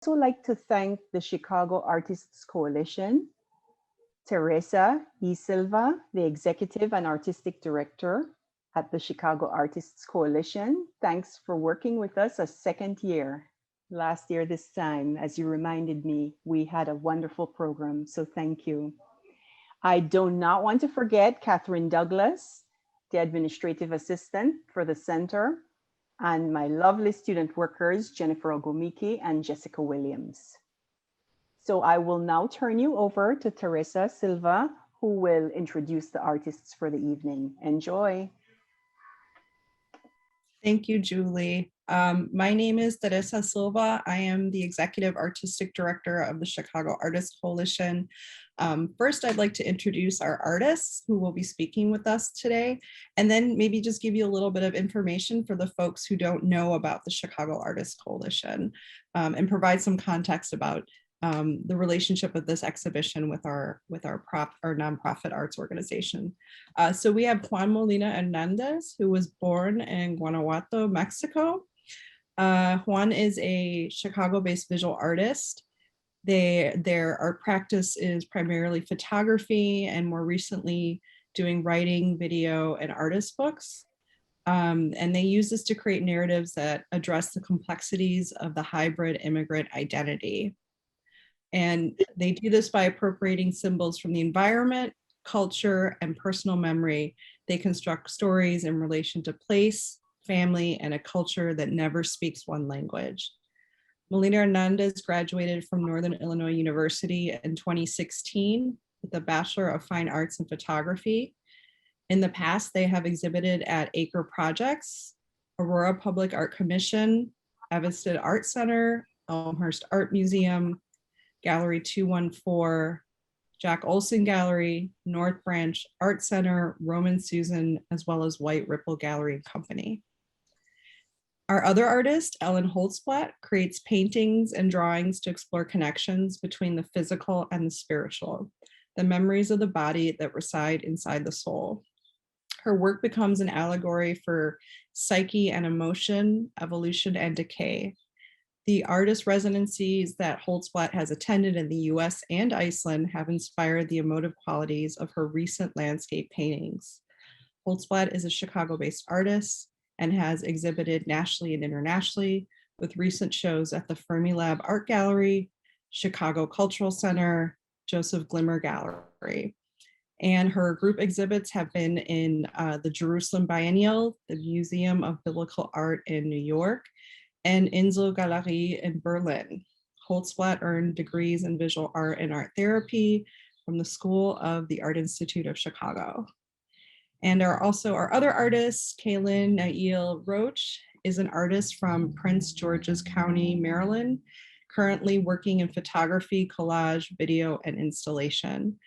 also like to thank the Chicago Artists Coalition, Teresa E. Silva, the Executive and Artistic Director at the Chicago Artists Coalition. Thanks for working with us a second year. Last year this time, as you reminded me, we had a wonderful program, so thank you. I do not want to forget Catherine Douglas, the Administrative Assistant for the Center, and my lovely student workers, Jennifer Ogomiki and Jessica Williams. So I will now turn you over to Teresa Silva, who will introduce the artists for the evening. Enjoy. Thank you, Julie. My name is Teresa Silva. I am the Executive Artistic Director of the Chicago Artists Coalition. First, I'd like to introduce our artists who will be speaking with us today, and then maybe just give you a little bit of information for the folks who don't know about the Chicago Artists Coalition, and provide some context about the relationship of this exhibition with our nonprofit arts organization. So we have Juan Molina Hernandez, who was born in Guanajuato, Mexico. Juan is a Chicago-based visual artist. Their art practice is primarily photography and more recently doing writing, video, and artist books. And they use this to create narratives that address the complexities of the hybrid immigrant identity. And they do this by appropriating symbols from the environment, culture, and personal memory. They construct stories in relation to place, family, and a culture that never speaks one language. Molina Hernandez graduated from Northern Illinois University in 2016 with a Bachelor of Fine Arts in Photography. In the past, they have exhibited at Acre Projects, Aurora Public Art Commission, Evanston Art Center, Elmhurst Art Museum, Gallery 214, Jack Olson Gallery, North Branch Art Center, Roman Susan, as well as White Ripple Gallery and Company. Our other artist, Ellen Holtzblatt, creates paintings and drawings to explore connections between the physical and the spiritual, the memories of the body that reside inside the soul. Her work becomes an allegory for psyche and emotion, evolution and decay. The artist residencies that Holtzblatt has attended in the US and Iceland have inspired the emotive qualities of her recent landscape paintings. Holtzblatt is a Chicago-based artist and has exhibited nationally and internationally with recent shows at the Fermilab Art Gallery, Chicago Cultural Center, Joseph Glimmer Gallery. And her group exhibits have been in the Jerusalem Biennial, the Museum of Biblical Art in New York, and Insel Galerie in Berlin. Holtzblatt earned degrees in visual art and art therapy from the School of the Art Institute of Chicago. And our other artist, Kalen Roach, is an artist from Prince George's County, Maryland, currently working in photography, collage, video, and installation.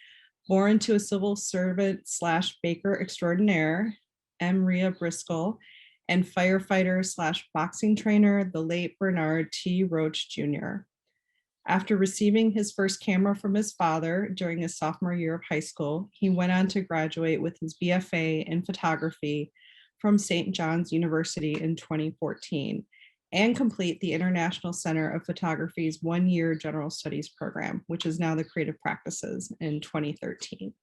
Born to a civil servant / baker extraordinaire, M. Rhea Briscoe, and firefighter / boxing trainer, the late Bernard T. Roach Jr. After receiving his first camera from his father during his sophomore year of high school, he went on to graduate with his BFA in photography from St. John's University in 2014 and complete the International Center of Photography's one-year general studies program, which is now the Creative Practices in 2013.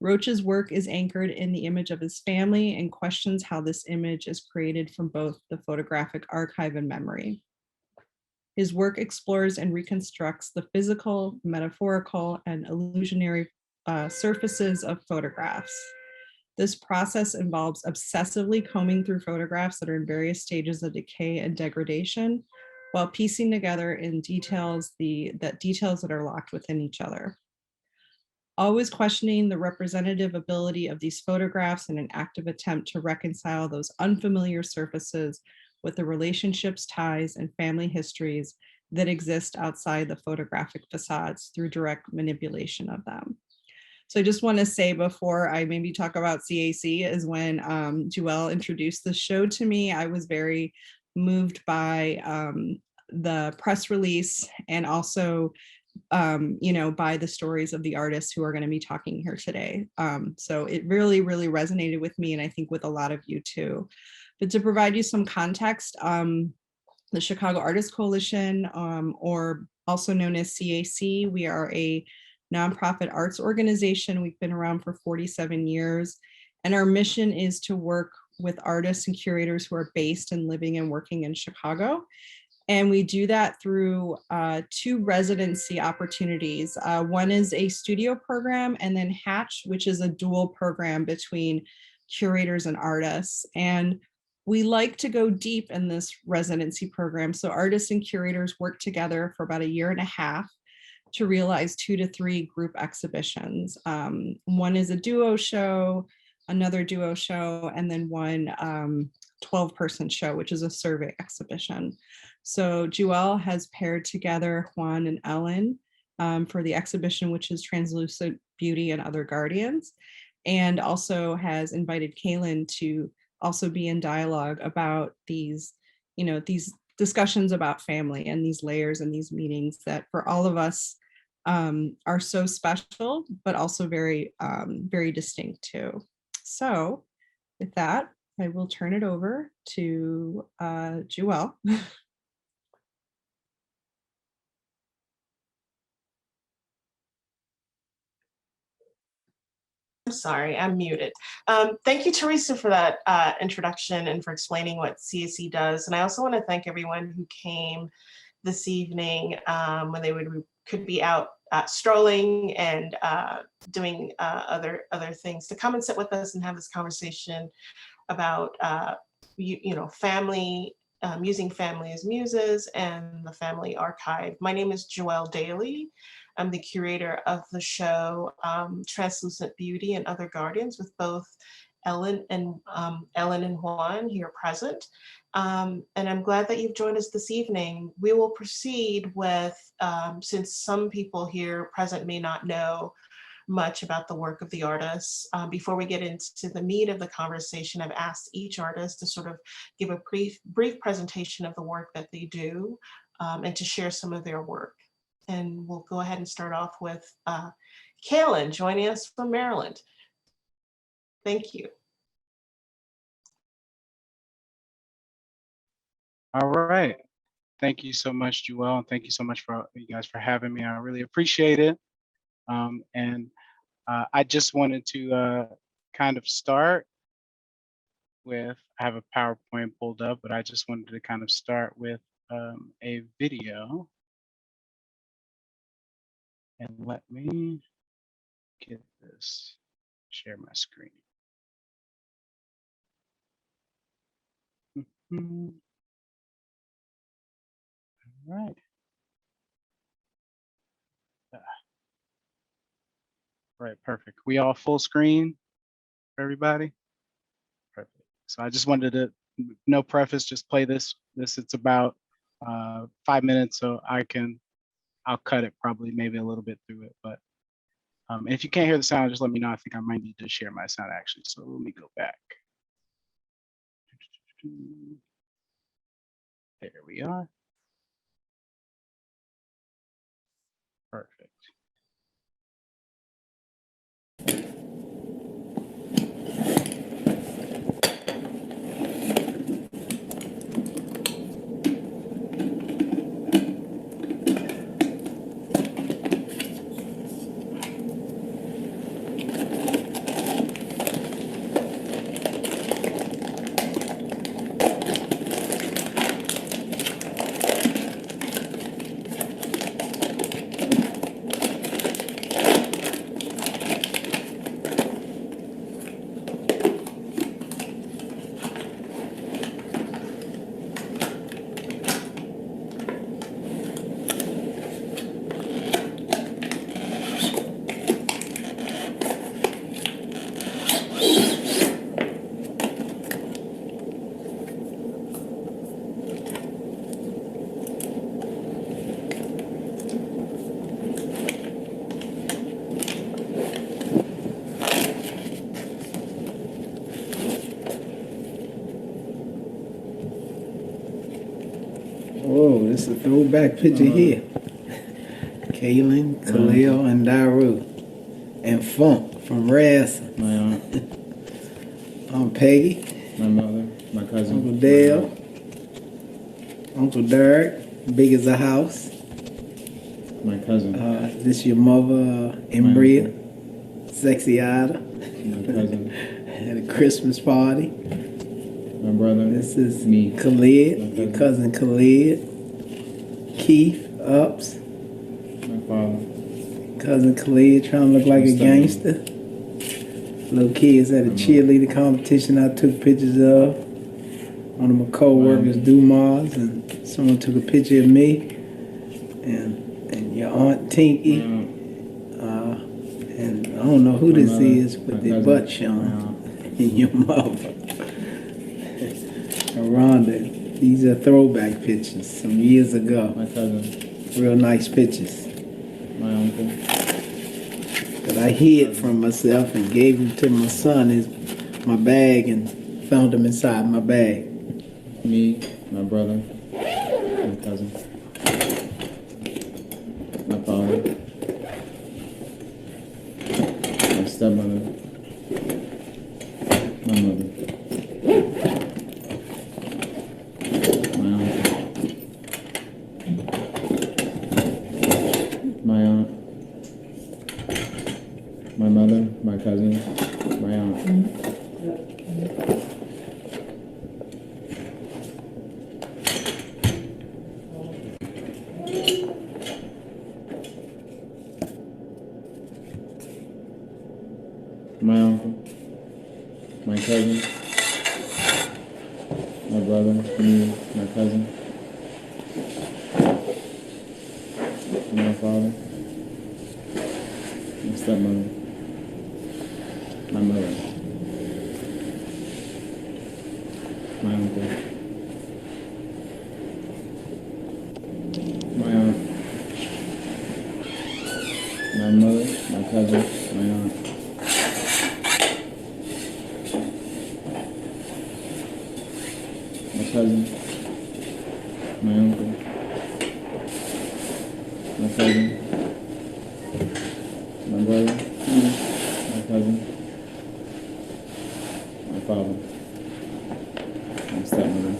Roach's work is anchored in the image of his family and questions how this image is created from both the photographic archive and memory. His work explores and reconstructs the physical, metaphorical, and illusionary surfaces of photographs. This process involves obsessively combing through photographs that are in various stages of decay and degradation, while piecing together in details that are locked within each other. Always questioning the representative ability of these photographs in an active attempt to reconcile those unfamiliar surfaces with the relationships, ties, and family histories that exist outside the photographic facades through direct manipulation of them. So I just want to say before I maybe talk about CAC is when Juelle introduced the show to me, I was very moved by the press release and also by the stories of the artists who are going to be talking here today. So it really, really resonated with me, and I think with a lot of you too. But to provide you some context, the the Chicago Artists Coalition, or also known as CAC. We are a nonprofit arts organization. We've been around for 47 years, and our mission is to work with artists and curators who are based and living and working in Chicago. And we do that through 2 residency opportunities. One is a studio program, and then Hatch, which is a dual program between curators and artists. And we like to go deep in this residency program. So artists and curators work together for about 1.5 years to realize 2 to 3 group exhibitions. One is a duo show, another duo show, and then one 12-person show, which is a survey exhibition. So Juelle has paired together Juan and Ellen for the exhibition, which is Translucent Beauty and Other Guardians, and also has invited Kalen to also be in dialogue about these, these discussions about family and these layers and these meanings that for all of us are so special, but also very, very distinct too. So with that, I will turn it over to Juelle. I'm sorry, I'm muted. Thank you, Teresa, for that introduction and for explaining what CAC does. And I also want to thank everyone who came this evening when they could be out strolling and doing other things, to come and sit with us and have this conversation about family, using family as muses and the family archive. My name is Juelle Daley. I'm the curator of the show Translucent Beauty and Other Guardians, with both Ellen and Juan here present. And I'm glad that you've joined us this evening. We will proceed with, since some people here present may not know much about the work of the artists, before we get into the meat of the conversation, I've asked each artist to sort of give a brief presentation of the work that they do and to share some of their work. And we'll go ahead and start off with Kalen joining us from Maryland. Thank you. All right. Thank you so much, Juelle, and thank you so much for you guys for having me. I really appreciate it. I just wanted to kind of start with, I have a PowerPoint pulled up, but I just wanted to kind of start with a video. And let me get this, share my screen. All right. Right, perfect. We all full screen for everybody? Perfect. So I just wanted to, no preface, just play this. It's about 5 minutes, so I'll cut it probably maybe a little bit through it, but if you can't hear the sound, just let me know. I think I might need to share my sound actually. So let me go back. There we are. Perfect. Oh, this is a throwback picture here. Kalen, Khalil, and Daru. And Funk from Raz. My aunt, I'm Peggy. my mother, my cousin. Uncle Dale. Uncle Derek, big as a house. My cousin. This your mother, Embria, sexy Ida. My cousin. At a Christmas party. My brother. This is me. Khalid, your cousin Khalid. Keith, Ups. My father. Cousin Khalid trying to look like a gangster. Little kids at a cheerleader competition I took pictures of. One of my co-workers, Dumas, and someone took a picture of me. And your Aunt Tinky. And I don't know who this is, but their butt showing. And your mother. Rhonda. These are throwback pictures some years ago. My cousin. Real nice pictures. My uncle. That I hid from myself and gave them to my son in my bag and found them inside my bag. Me, my brother, my cousin, my father, my stepmother, my mother, my uncle, my aunt, my mother, my cousin, my aunt. My uncle, my cousin, my brother, me, my cousin, my father, my stepmother, my mother, my uncle, my aunt, my mother, my cousin, my aunt. My cousin, my uncle, my cousin, my brother, my cousin, my father, my stepmother,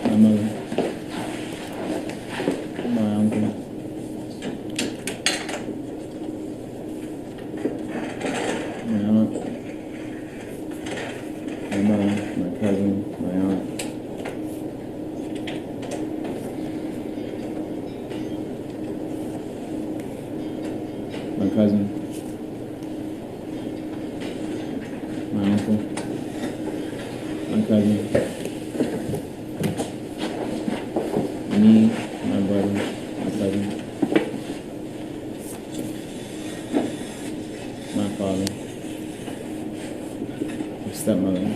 my mother, my uncle, my aunt, my mother, my cousin, my aunt, my cousin, my uncle, my cousin, me, my brother, my cousin, my father, my stepmother,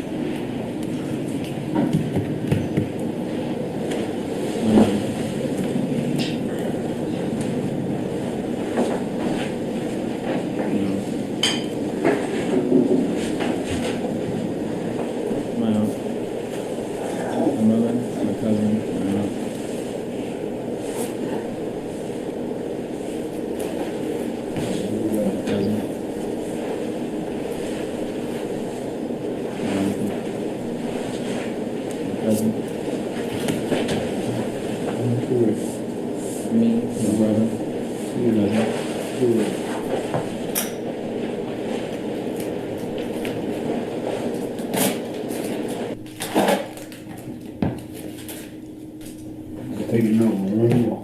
Taking over one more.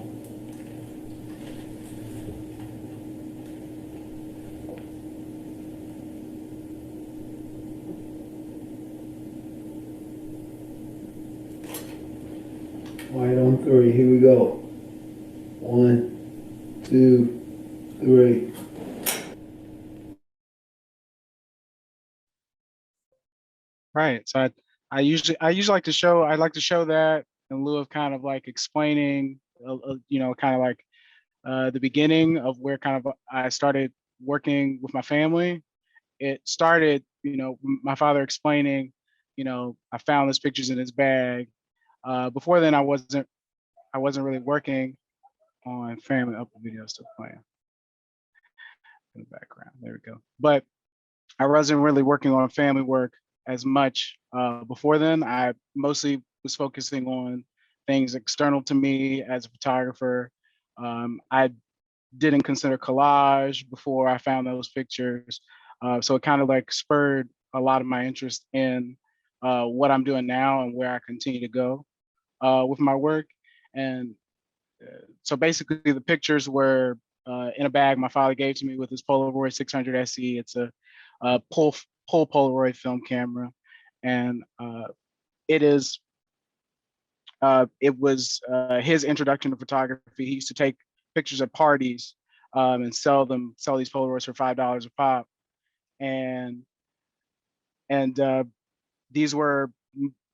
White on three, here we go. 1, 2, 3. Right. So I usually like to show, I like to show that in lieu of kind of like explaining, kind of like the beginning of where kind of I started working with my family. It started, my father explaining, I found these pictures in his bag. Before then, I wasn't really working on family. Up the video still playing in the background. There we go. But I wasn't really working on family work as much before then. I mostly was focusing on things external to me as a photographer. I didn't consider collage before I found those pictures. So it kind of like spurred a lot of my interest in what I'm doing now and where I continue to go with my work. And so basically the pictures were in a bag my father gave to me with his Polaroid 600 SE. It's a pull Polaroid film camera. And it was his introduction to photography. He used to take pictures at parties and sell these Polaroids for $5 a pop. And these were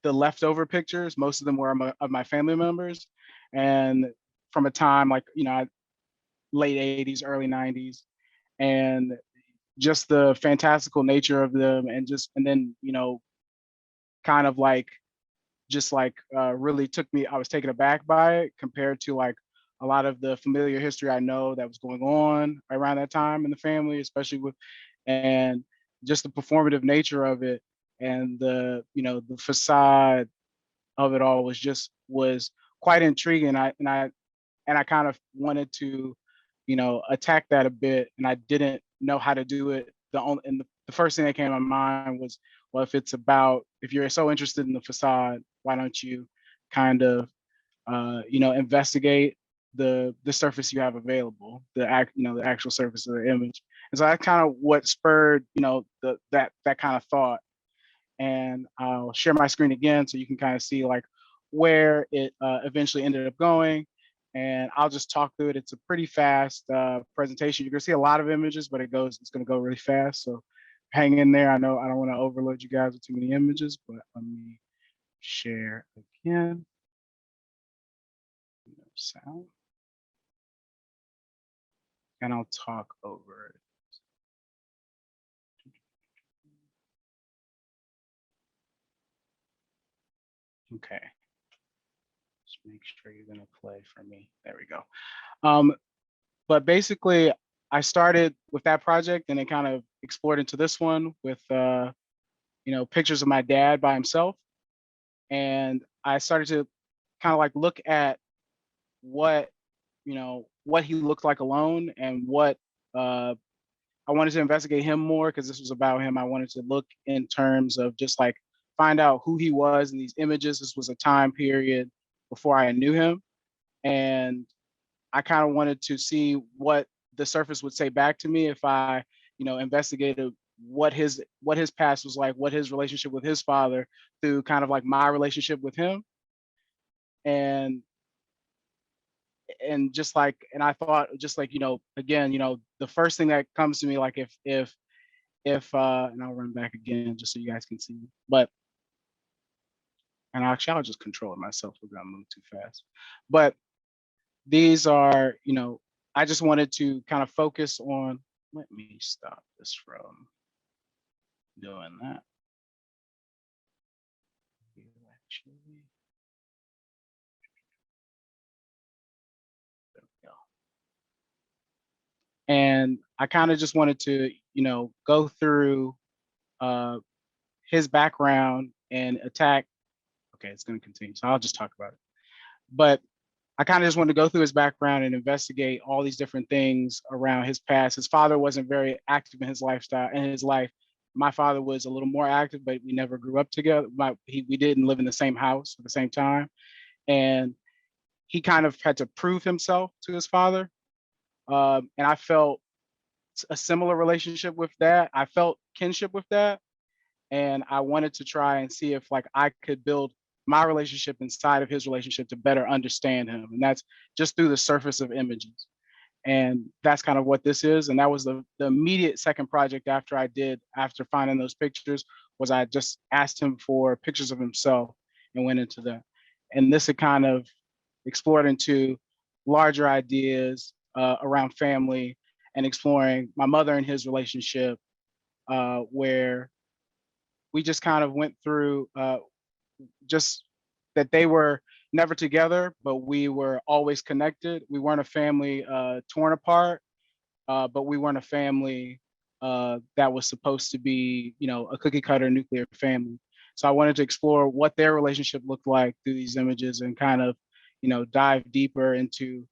the leftover pictures. Most of them were of my family members, and from a time like, late 80s, early 90s, and just the fantastical nature of them, and then kind of like really took me. I was taken aback by it compared to like a lot of the familiar history I know that was going on around that time in the family, especially and just the performative nature of it, and the facade of it all was quite intriguing. I kind of wanted to attack that a bit, and I didn't know how to do it. The first thing that came to my mind was, well, if you're so interested in the facade, why don't you kind of investigate the surface you have available, the actual surface of the image. And so that's kind of what spurred that kind of thought. And I'll share my screen again so you can kind of see like where it eventually ended up going. And I'll just talk through it. It's a pretty fast presentation. You're gonna see a lot of images, but it's gonna go really fast. So hang in there. I know I don't want to overload you guys with too many images, but let me share again. No sound. And I'll talk over it. Okay. Just make sure you're gonna play for me. There we go. But basically, I started with that project and it kind of explored into this one with pictures of my dad by himself. And I started to kind of like look at what he looked like alone, and what I wanted to investigate him more because this was about him. I wanted to look in terms of just like find out who he was in these images. This was a time period before I knew him. And I kind of wanted to see what the surface would say back to me if I, investigated what his past was like, what his relationship with his father through kind of like my relationship with him. And I thought just like, again, the first thing that comes to me, like if and I'll run back again just so you guys can see, and actually I'll just control it myself. We're gonna move too fast. But these are, I just wanted to kind of focus on, let me stop this from doing that. Actually, there we go. And I kind of just wanted to, go through his background and attack. Okay, it's going to continue, so I'll just talk about it. But I kind of just wanted to go through his background and investigate all these different things around his past. His father wasn't very active in his lifestyle, in his life. My father was a little more active, but we never grew up together. We didn't live in the same house at the same time. And he kind of had to prove himself to his father. And I felt a similar relationship with that. I felt kinship with that. And I wanted to try and see if like I could build my relationship inside of his relationship to better understand him. And that's just through the surface of images. And that's kind of what this is. And that was the immediate second project after finding those pictures, was I just asked him for pictures of himself and went into that. And this had kind of explored into larger ideas around family and exploring my mother and his relationship, where we just kind of went through just that they were never together, but we were always connected. We weren't a family torn apart, but we weren't a family that was supposed to be, a cookie cutter nuclear family. So I wanted to explore what their relationship looked like through these images and kind of, dive deeper into,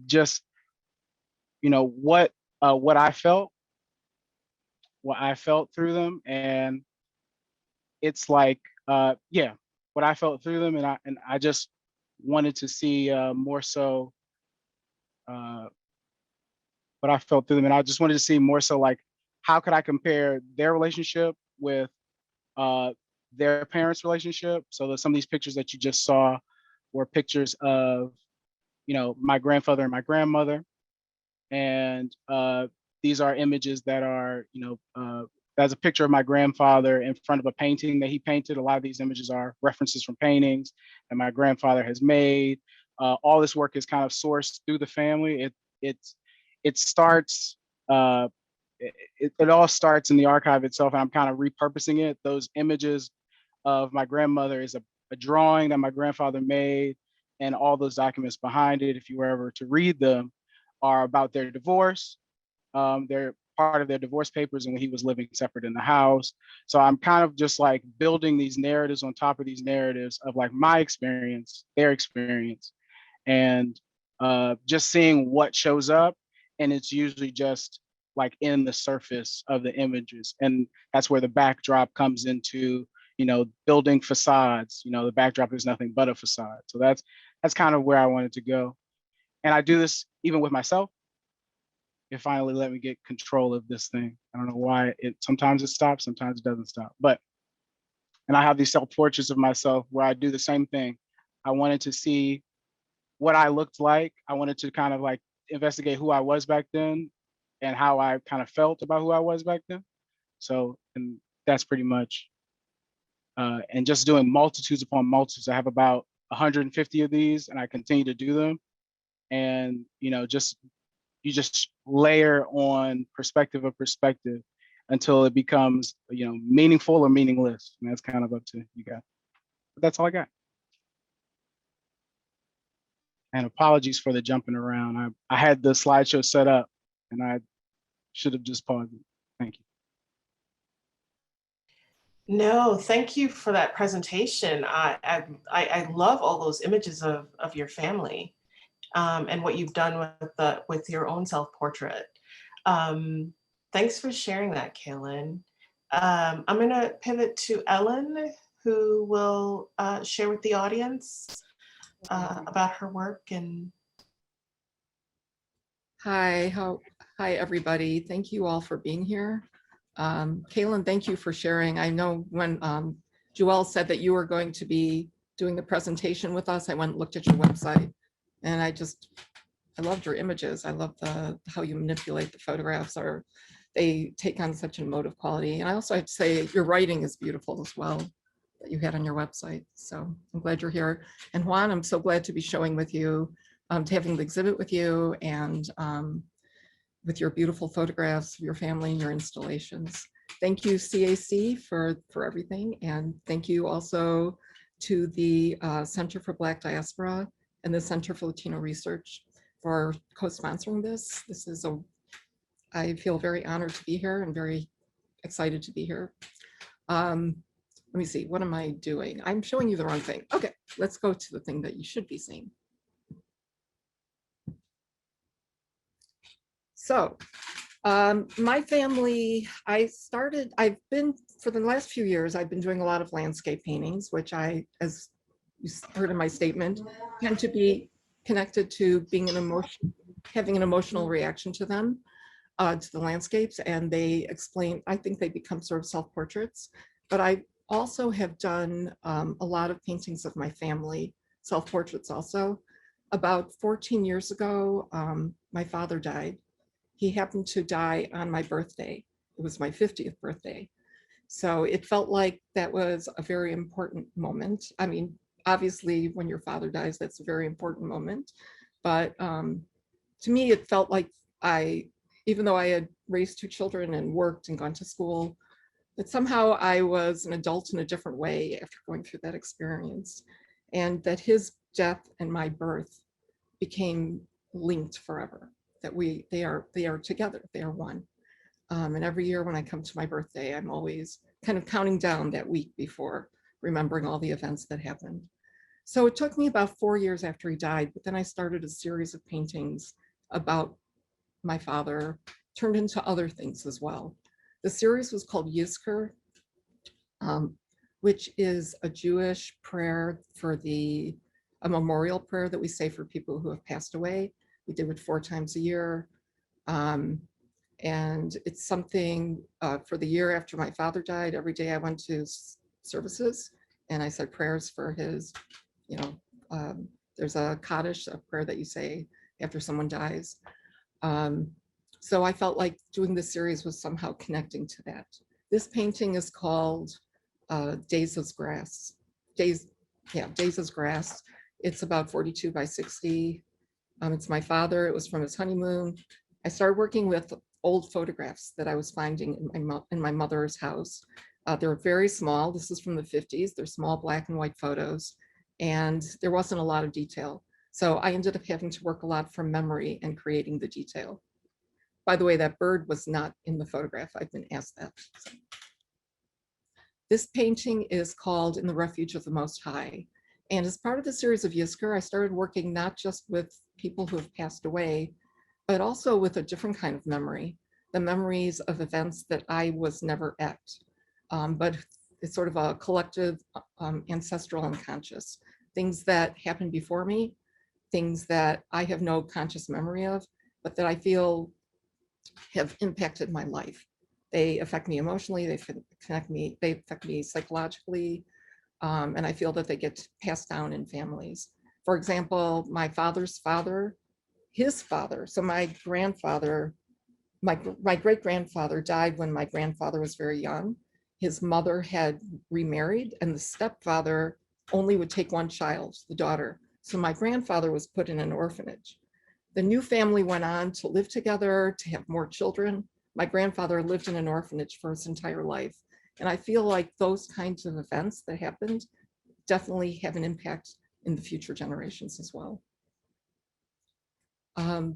just, what I felt through them. And it's like, yeah, what I felt through them. And I just wanted to see more so what I felt through them. And I just wanted to see more so like, how could I compare their relationship with their parents' relationship? So that some of these pictures that you just saw were pictures of, my grandfather and my grandmother. And these are images that are, there's a picture of my grandfather in front of a painting that he painted. A lot of these images are references from paintings that my grandfather has made. All this work is kind of sourced through the family. It starts, it all starts in the archive itself, and I'm kind of repurposing it. Those images of my grandmother is a drawing that my grandfather made, and all those documents behind it, if you were ever to read them, are about their divorce. They're part of their divorce papers and when he was living separate in the house. So I'm kind of just like building these narratives on top of these narratives of like my experience, their experience, and just seeing what shows up. And it's usually just like in the surface of the images. And that's where the backdrop comes into, building facades. The backdrop is nothing but a facade. So that's kind of where I wanted to go. And I do this even with myself. It finally let me get control of this thing. I don't know why sometimes it stops, sometimes it doesn't stop. And I have these self-portraits of myself where I do the same thing. I wanted to see what I looked like. I wanted to kind of like investigate who I was back then and how I kind of felt about who I was back then. So, and that's pretty much, and just doing multitudes upon multitudes. I have about 150 of these and I continue to do them. And, you just layer on perspective of perspective until it becomes, meaningful or meaningless. And that's kind of up to you guys. But that's all I got. And apologies for the jumping around. I had the slideshow set up and I should have just paused it. Thank you. No, thank you for that presentation. I love all those images of your family. And what you've done with your own self-portrait. Thanks for sharing that, Kalen. I'm going to pivot to Ellen, who will share with the audience about her work. And hi everybody. Thank you all for being here. Kalen, thank you for sharing. I know when Juelle said that you were going to be doing the presentation with us, I went and looked at your website. And I loved your images. I love how you manipulate the photographs, or they take on such an emotive quality. And I also have to say your writing is beautiful as well that you had on your website. So I'm glad you're here. And Juan, I'm so glad to be showing with you, to having the exhibit with you and with your beautiful photographs of your family and your installations. Thank you, CAC, for everything. And thank you also to the Center for Black Diaspora and the Center for Latino Research for co-sponsoring this. I feel very honored to be here and very excited to be here. Let me see, what am I doing? I'm showing you the wrong thing. Okay, let's go to the thing that you should be seeing. So, my family, for the last few years, I've been doing a lot of landscape paintings, which as you heard in my statement, tend to be connected to being having an emotional reaction to them, to the landscapes, and they explain, I think they become sort of self-portraits, but I also have done a lot of paintings of my family, self-portraits also. About 14 years ago, my father died. He happened to die on my birthday. It was my 50th birthday. So it felt like that was a very important moment. I mean, obviously, when your father dies, that's a very important moment. But to me, it felt like even though I had raised 2 children and worked and gone to school, that somehow I was an adult in a different way after going through that experience. And that his death and my birth became linked forever, that they are together, they are one. And every year when I come to my birthday, I'm always kind of counting down that week before, remembering all the events that happened. So it took me about 4 years after he died, but then I started a series of paintings about my father, turned into other things as well. The series was called Yizkor, which is a Jewish prayer for a memorial prayer that we say for people who have passed away. We do it 4 times a year. And it's something for the year after my father died. Every day I went to services and I said prayers for his, there's a Kaddish, a prayer that you say after someone dies. So I felt like doing this series was somehow connecting to that. This painting is called Days as Grass. Days as Grass. It's about 42 by 60. It's my father. It was from his honeymoon. I started working with old photographs that I was finding in my mother's house. They're very small. This is from the 50s. They're small black and white photos, and there wasn't a lot of detail. So I ended up having to work a lot from memory and creating the detail. By the way, that bird was not in the photograph. I've been asked that. So. This painting is called In the Refuge of the Most High. And as part of the series of Yizkor, I started working not just with people who have passed away, but also with a different kind of memory, the memories of events that I was never at. But it's sort of a collective ancestral unconscious, things that happened before me, things that I have no conscious memory of, but that I feel have impacted my life. They affect me emotionally, they affect me psychologically, and I feel that they get passed down in families. For example, my father's father, his father, so my grandfather, my great-grandfather died when my grandfather was very young. His mother had remarried, and the stepfather only would take one child, the daughter. So my grandfather was put in an orphanage. The new family went on to live together, to have more children. My grandfather lived in an orphanage for his entire life. And I feel like those kinds of events that happened definitely have an impact in the future generations as well.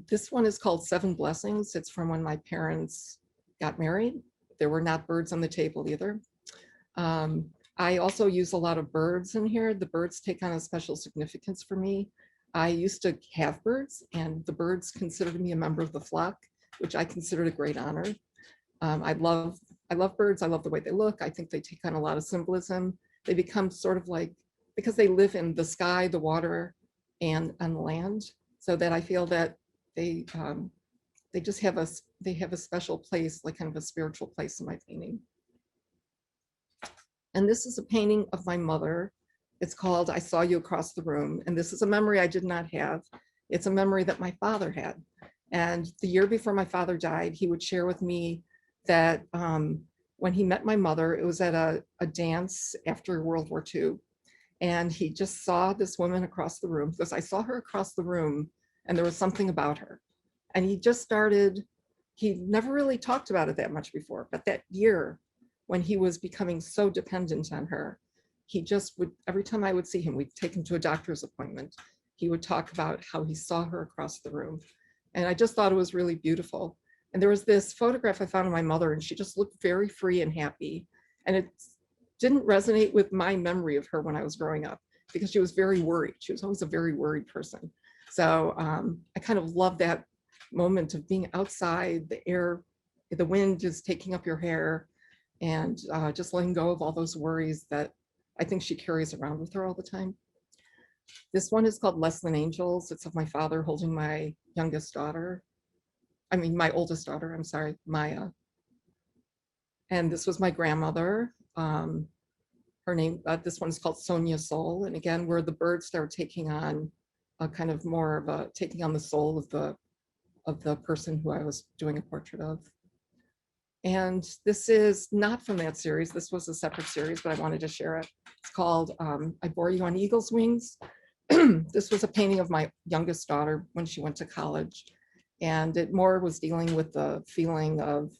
This one is called 7 Blessings. It's from when my parents got married. There were not birds on the table either. I also use a lot of birds in here. The birds take on a special significance for me. I used to have birds, and the birds considered me a member of the flock, which I considered a great honor. I love birds. I love the way they look. I think they take on a lot of symbolism. They become sort of like, because they live in the sky, the water, and on the land, so that I feel that they just have a special place, like kind of a spiritual place in my painting. And this is a painting of my mother. It's called I Saw You Across the Room. And this is a memory I did not have. It's a memory that my father had. And the year before my father died, he would share with me that when he met my mother, it was at a dance after World War II. And he just saw this woman across the room, because I saw her across the room and there was something about her. And he never really talked about it that much before, but that year when he was becoming so dependent on her, he just would, every time I would see him, we'd take him to a doctor's appointment, he would talk about how he saw her across the room. And I just thought it was really beautiful. And there was this photograph I found of my mother, and she just looked very free and happy. And it didn't resonate with my memory of her when I was growing up, because she was very worried. She was always a very worried person. So I kind of love that moment of being outside, the air, the wind is taking up your hair, and just letting go of all those worries that I think she carries around with her all the time. This one is called Less Than Angels. It's of my father holding my youngest daughter. My oldest daughter, I'm sorry, Maya. And this was my grandmother. Her name, this one's called Sonia Soul. And again, where the birds start taking on a kind of more of taking on the soul of the person who I was doing a portrait of. And this is not from that series. This was a separate series, but I wanted to share it. It's called I Bore You on Eagle's Wings. This was a painting of my youngest daughter when she went to college. And it more was dealing with the feeling of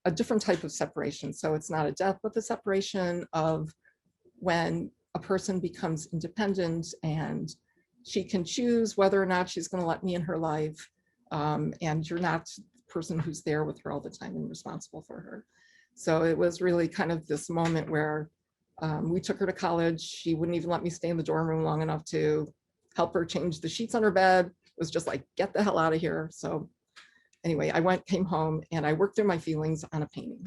a different type of separation. So it's not a death, but the separation of when a person becomes independent and she can choose whether or not she's going to let me in her life. And you're not the person who's there with her all the time and responsible for her. So it was really kind of this moment where we took her to college. She wouldn't even let me stay in the dorm room long enough to help her change the sheets on her bed. It was just like, get the hell out of here. So anyway, came home and I worked through my feelings on a painting.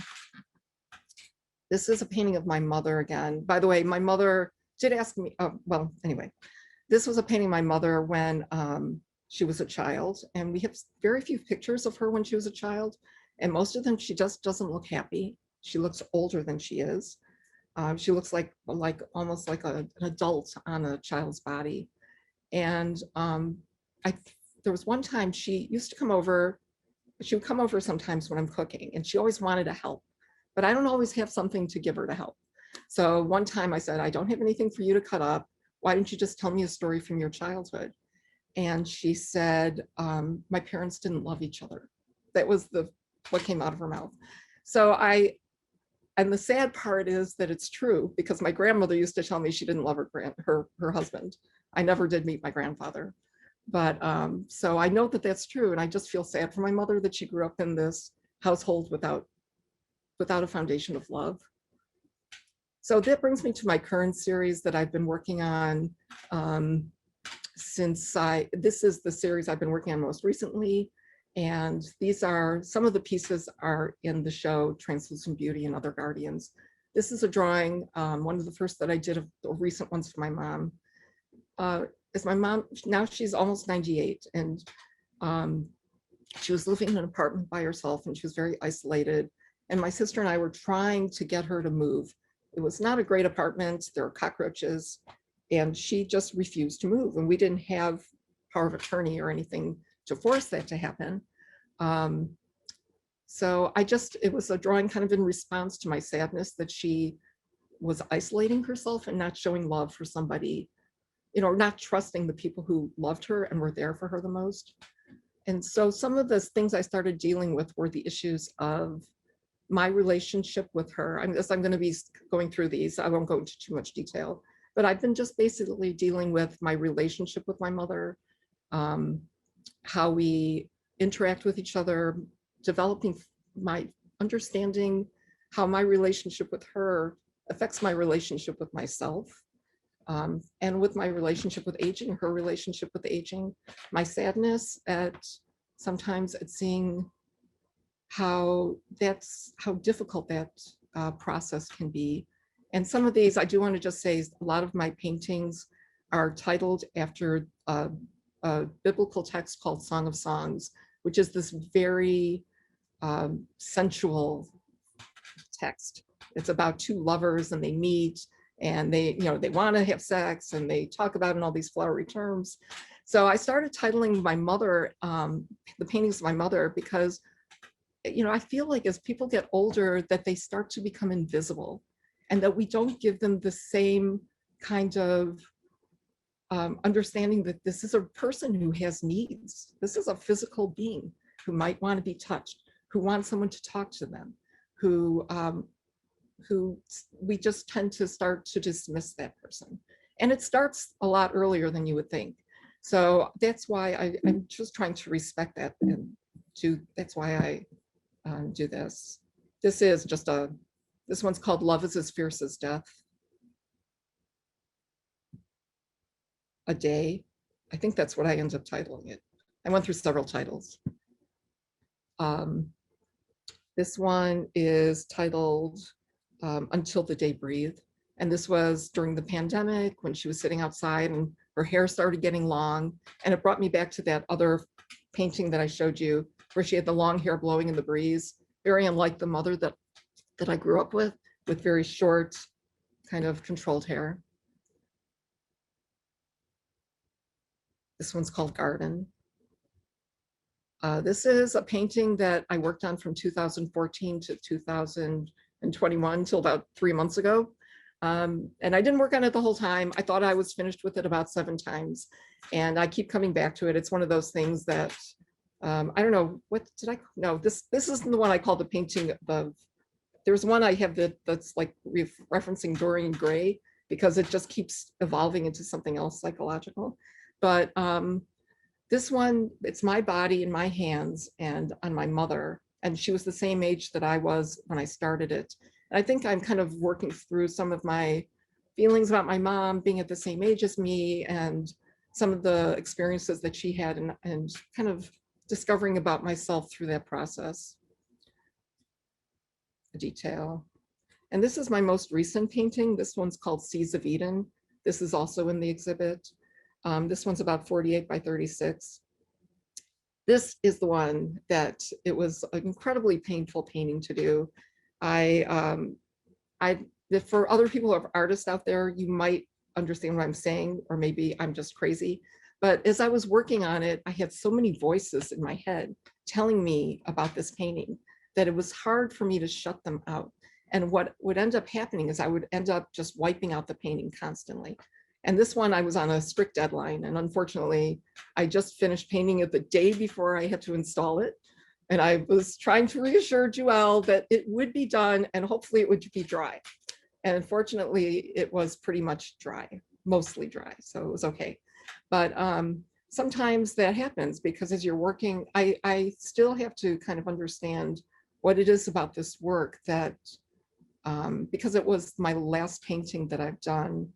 This is a painting of my mother again. By the way, my mother did ask me, well, anyway, this was a painting of my mother when she was a child. And we have very few pictures of her when she was a child. And most of them, she just doesn't look happy. She looks older than she is. She looks like almost like an adult on a child's body. And there was one time she used to come over. She would come over sometimes when I'm cooking, and she always wanted to help, but I don't always have something to give her to help. So one time I said, I don't have anything for you to cut up. Why don't you just tell me a story from your childhood? And she said, my parents didn't love each other. That was what came out of her mouth. So and the sad part is that it's true, because my grandmother used to tell me she didn't love her husband. I never did meet my grandfather. But so I know that that's true. And I just feel sad for my mother that she grew up in this household without a foundation of love. So that brings me to my current series that I've been working on this is the series I've been working on most recently. And these are, some of the pieces are in the show Translucent Beauty and Other Guardians. This is a drawing, one of the first that I did of the recent ones for my mom. Is my mom, now she's almost 98, and she was living in an apartment by herself and she was very isolated. And my sister and I were trying to get her to move. It was not a great apartment, there were cockroaches, and she just refused to move. And we didn't have power of attorney or anything to force that to happen. So it was a drawing kind of in response to my sadness that she was isolating herself and not showing love for somebody, not trusting the people who loved her and were there for her the most. And so some of the things I started dealing with were the issues of my relationship with her. I'm going to be going through these. I won't go into too much detail, but I've been just basically dealing with my relationship with my mother, how we interact with each other, developing my understanding how my relationship with her affects my relationship with myself, and with my relationship with aging, her relationship with aging, my sadness sometimes at seeing how difficult that process can be. And some of these, I do want to just say, a lot of my paintings are titled after a biblical text called Song of Songs, which is this very sensual text. It's about two lovers and they meet and they want to have sex and they talk about it in all these flowery terms. So I started titling my mother, the paintings of my mother, because I feel like as people get older that they start to become invisible and that we don't give them the same kind of understanding that this is a person who has needs. This is a physical being who might want to be touched, who wants someone to talk to them, who we just tend to start to dismiss that person. And it starts a lot earlier than you would think. So that's why I'm just trying to respect that, and that's why I do this. This is just this one's called Love is as Fierce as Death. A Day. I think that's what I ended up titling it. I went through several titles. This one is titled Until the Day Breathed. And this was during the pandemic when she was sitting outside and her hair started getting long. And it brought me back to that other painting that I showed you where she had the long hair blowing in the breeze, very unlike the mother that I grew up with very short, kind of controlled hair. This one's called Garden. This is a painting that I worked on from 2014 to 2021 until about 3 months ago. And I didn't work on it the whole time. I thought I was finished with it about 7 times. And I keep coming back to it. It's one of those things that, I don't know, what did I, no, this isn't the one I call the painting of, there's one I have that's like referencing Dorian Gray, because it just keeps evolving into something else psychological. But this one, it's my body in my hands and on my mother. And she was the same age that I was when I started it. And I think I'm kind of working through some of my feelings about my mom being at the same age as me and some of the experiences that she had and kind of discovering about myself through that process. A detail. And this is my most recent painting. This one's called Seas of Eden. This is also in the exhibit. This one's about 48 by 36. This is the one that it was an incredibly painful painting to do. For other people who are artists out there, you might understand what I'm saying, or maybe I'm just crazy. But as I was working on it, I had so many voices in my head telling me about this painting that it was hard for me to shut them out. And what would end up happening is I would end up just wiping out the painting constantly. And this one, I was on a strict deadline. And unfortunately, I just finished painting it the day before I had to install it. And I was trying to reassure Juelle that it would be done and hopefully it would be dry. And unfortunately, it was pretty much dry, mostly dry. So it was okay. But sometimes that happens because as you're working, I still have to kind of understand what it is about this work that, because it was my last painting that I've done,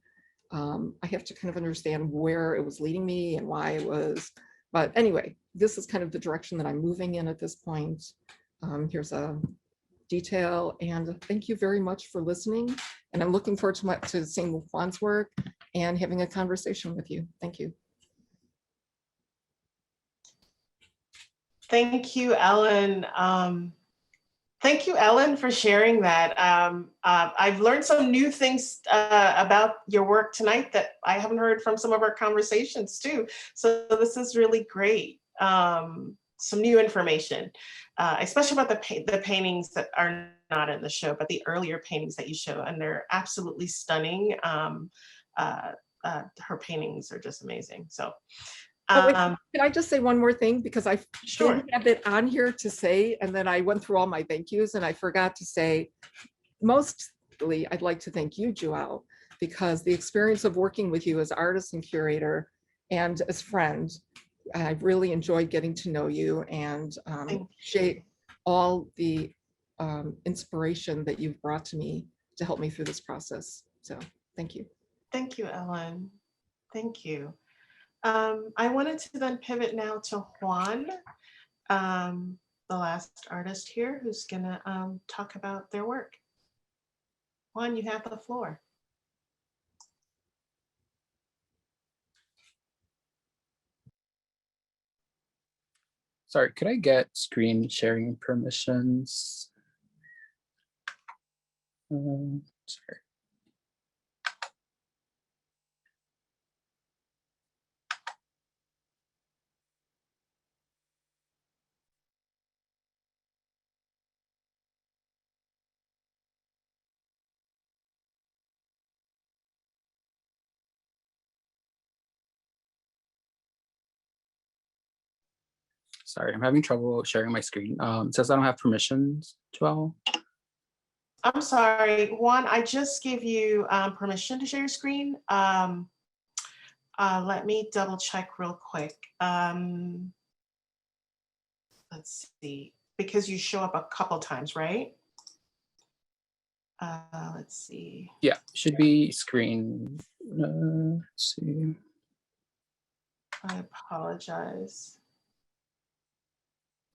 I have to kind of understand where it was leading me and why it was. But anyway, this is kind of the direction that I'm moving in at this point. Here's a detail, and thank you very much for listening. And I'm looking forward to seeing Juan's work and having a conversation with you. Thank you. Thank you, Ellen. Thank you, Ellen, for sharing that. I've learned some new things about your work tonight that I haven't heard from some of our conversations too. So this is really great. Some new information, especially about the paintings that are not in the show, but the earlier paintings that you show, and they're absolutely stunning. Her paintings are just amazing. So. Can I just say one more thing? Because I Sure. didn't have it on here to say, and then I went through all my thank yous and I forgot to say, mostly I'd like to thank you, Juelle, because the experience of working with you as artist and curator and as friend, I've really enjoyed getting to know you and shape all the inspiration that you've brought to me to help me through this process. So thank you. Thank you, Ellen. Thank you. I wanted to then pivot now to Juan, the last artist here who's gonna talk about their work. Juan, you have the floor. Sorry, could I get screen sharing permissions? Sorry. Sorry, I'm having trouble sharing my screen. It says I don't have permissions, Joelle. I'm sorry, Juan, I just gave you permission to share your screen. Let me double check real quick. Let's see, because you show up a couple times, right? Let's see. Yeah, should be screen. Let's see. I apologize.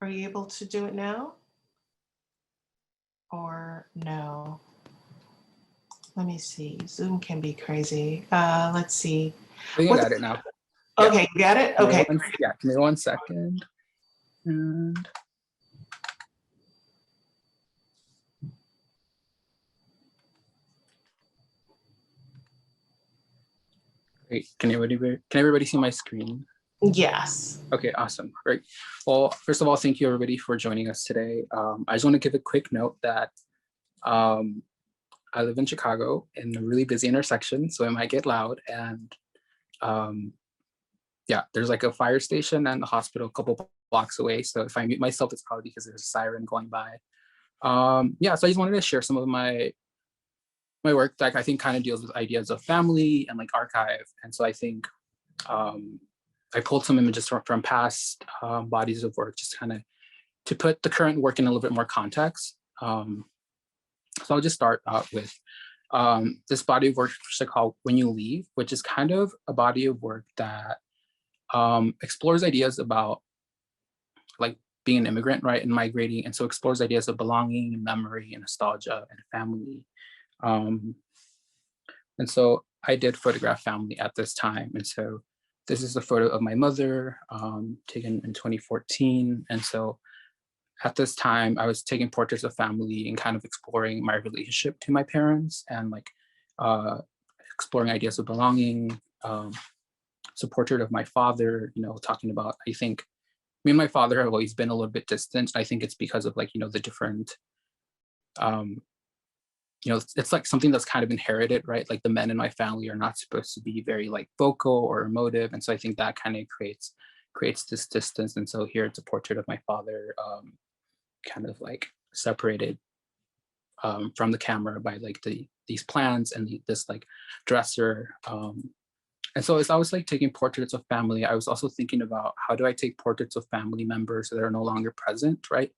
Are you able to do it now? Or no? Let me see. Zoom can be crazy. Let's see. I think I got it now. Okay, you got it? Okay. Yeah, give me 1 second. And great. Can everybody see my screen? Yes. Okay, awesome. Great. Well, first of all, thank you everybody for joining us today. I just want to give a quick note that I live in Chicago in a really busy intersection, so it might get loud. And yeah, there's like a fire station and a hospital a couple blocks away. So if I mute myself, it's probably because there's a siren going by. Yeah, so I just wanted to share some of my work that I think kind of deals with ideas of family and like archive. And so I think I pulled some images from past bodies of work, just kind of to put the current work in a little bit more context, so I'll just start out with this body of work which I call When You Leave, which is kind of a body of work that explores ideas about like being an immigrant, right, and migrating, and so explores ideas of belonging and memory and nostalgia and family. And so I did photograph family at this time, and so this is a photo of my mother taken in 2014, and so at this time, I was taking portraits of family and kind of exploring my relationship to my parents and like exploring ideas of belonging. It's a portrait of my father, you know, talking about, I think, me and my father have always been a little bit distant. I think it's because of like, you know, the different, you know, it's like something that's kind of inherited, right? Like the men in my family are not supposed to be very like vocal or emotive. And so I think that kind of creates this distance. And so here it's a portrait of my father, kind of like separated from the camera by like these plants and this like dresser. And so as I was like taking portraits of family, I was also thinking about how do I take portraits of family members that are no longer present, right?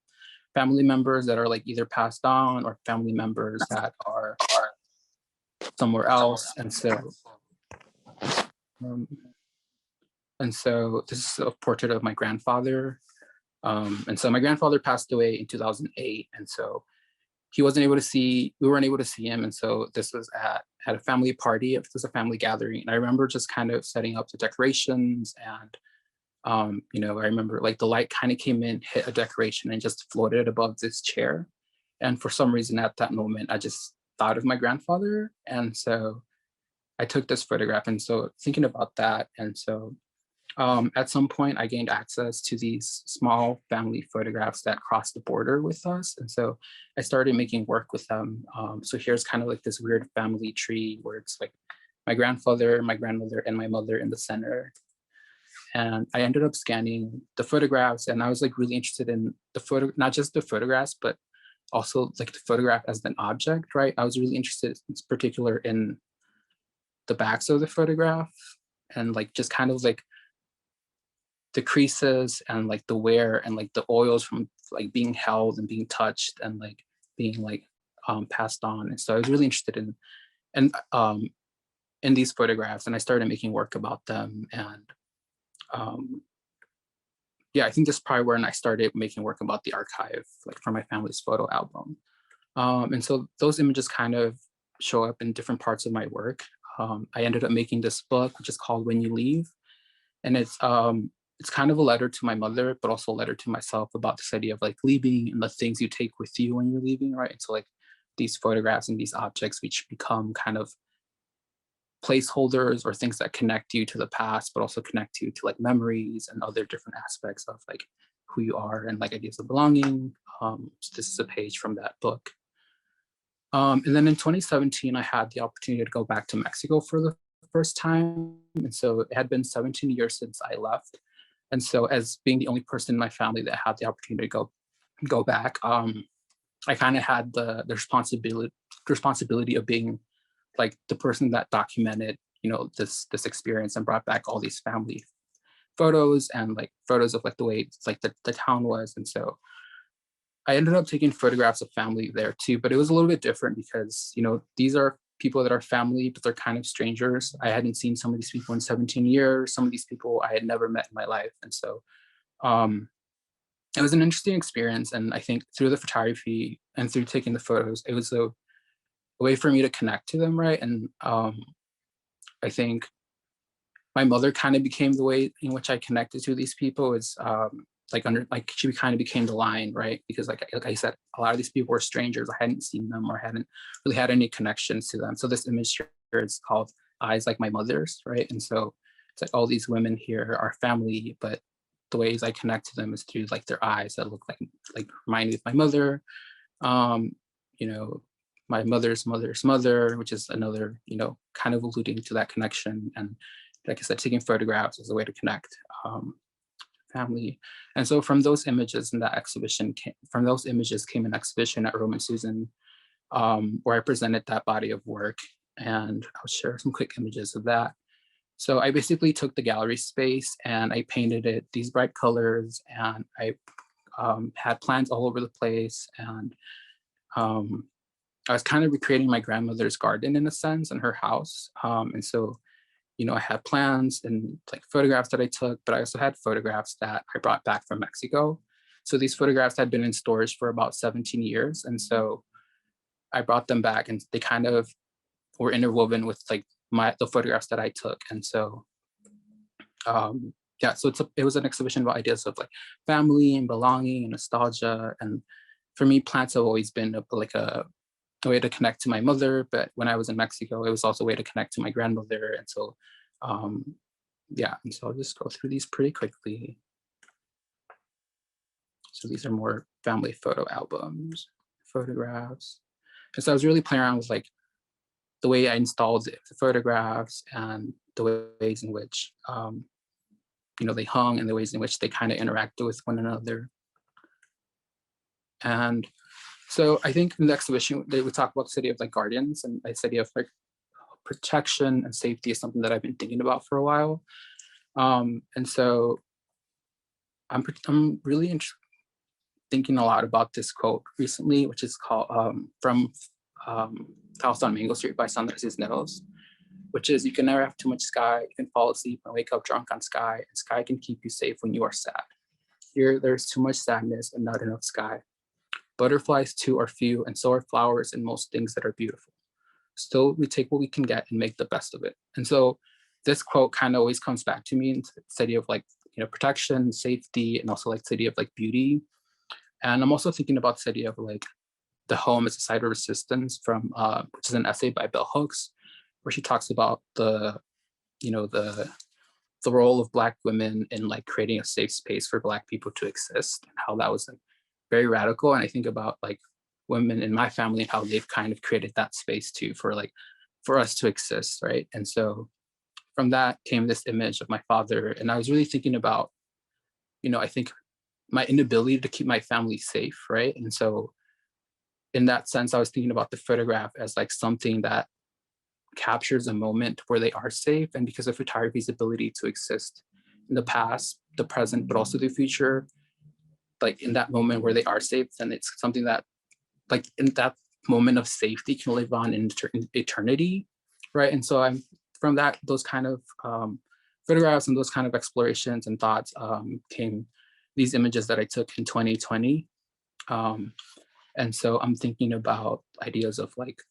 Family members that are like either passed on or family members that are somewhere else. And so this is a portrait of my grandfather. And so my grandfather passed away in 2008. And so we weren't able to see him. And so this was at a family party. It was a family gathering. And I remember just kind of setting up the decorations and, you know, I remember like the light kind of came in, hit a decoration and just floated above this chair. And for some reason at that moment, I just thought of my grandfather. And so I took this photograph. And so thinking about that. And so at some point, I gained access to these small family photographs that crossed the border with us. And so I started making work with them. So here's kind of like this weird family tree where it's like my grandfather, my grandmother, and my mother in the center. And I ended up scanning the photographs, and I was like really interested in the photo, not just the photographs, but also like the photograph as an object, right? I was really interested in particular in the backs of the photograph and like just kind of like the creases and like the wear and like the oils from like being held and being touched and like being like passed on. And so I was really interested in these photographs, and I started making work about them. And yeah, I think this is probably when I started making work about the archive, like for my family's photo album. And so those images kind of show up in different parts of my work. I ended up making this book, which is called When You Leave. And it's kind of a letter to my mother, but also a letter to myself about this idea of like leaving and the things you take with you when you're leaving, right? And so like these photographs and these objects, which become kind of placeholders or things that connect you to the past, but also connect you to like memories and other different aspects of like who you are and like ideas of belonging. So this is a page from that book. And then in 2017, I had the opportunity to go back to Mexico for the first time. And so it had been 17 years since I left. And so as being the only person in my family that had the opportunity to go back, I kind of had the responsibility of being like the person that documented, you know, this experience and brought back all these family photos and like photos of like the way like the town was. And so I ended up taking photographs of family there too, but it was a little bit different because, you know, these are people that are family, but they're kind of strangers. I hadn't seen some of these people in 17 years. Some of these people I had never met in my life. And so it was an interesting experience. And I think through the photography and through taking the photos, it was a way for me to connect to them, right? And I think my mother kind of became the way in which I connected to these people. Is she kind of became the line, right? Because like I said, a lot of these people were strangers. I hadn't seen them or hadn't really had any connections to them. So this image here is called Eyes Like My Mother's, right? And so it's like all these women here are family, but the ways I connect to them is through like their eyes that look like remind me of my mother. You know, my mother's mother, which is another, you know, kind of alluding to that connection. And like I said, taking photographs as a way to connect family. And so from those images in that exhibition, came an exhibition at Roman Susan, where I presented that body of work. And I'll share some quick images of that. So I basically took the gallery space and I painted it these bright colors, and I had plants all over the place. And I was kind of recreating my grandmother's garden in a sense in her house. And so, you know, I had plans and like photographs that I took, but I also had photographs that I brought back from Mexico. So these photographs had been in storage for about 17 years. And so I brought them back and they kind of were interwoven with like the photographs that I took. And so, yeah, so it was an exhibition about ideas of like family and belonging and nostalgia. And for me, plants have always been a way to connect to my mother. But when I was in Mexico, it was also a way to connect to my grandmother. And so, yeah, and so I'll just go through these pretty quickly. So these are more family photo albums, photographs. And so I was really playing around with like the way I installed the photographs and the ways in which, you know, they hung and the ways in which they kind of interacted with one another. And so I think in the exhibition, they would talk about the city of like guardians, and this idea of like protection and safety is something that I've been thinking about for a while. And so I'm really thinking a lot about this quote recently, which is called from House on Mango Street by Sandra Cisneros, which is, you can never have too much sky, you can fall asleep and wake up drunk on sky, and sky can keep you safe when you are sad. Here, there's too much sadness and not enough sky. Butterflies too are few, and so are flowers and most things that are beautiful. Still, we take what we can get and make the best of it. And so this quote kind of always comes back to me in the idea of like, you know, protection, safety, and also like the idea of like beauty. And I'm also thinking about this idea of like the home as a site of resistance from, which is an essay by Bell Hooks, where she talks about the, you know, the role of Black women in like creating a safe space for Black people to exist, and how that was like very radical. And I think about like women in my family and how they've kind of created that space too for us to exist, right? And so from that came this image of my father, and I was really thinking about, you know, I think my inability to keep my family safe, right? And so in that sense, I was thinking about the photograph as like something that captures a moment where they are safe. And because of photography's ability to exist in the past, the present, but also the future, like in that moment where they are safe, then it's something that like in that moment of safety can live on in eternity, right? And so I'm from that, those kind of photographs and those kind of explorations and thoughts came these images that I took in 2020. And so I'm thinking about ideas of like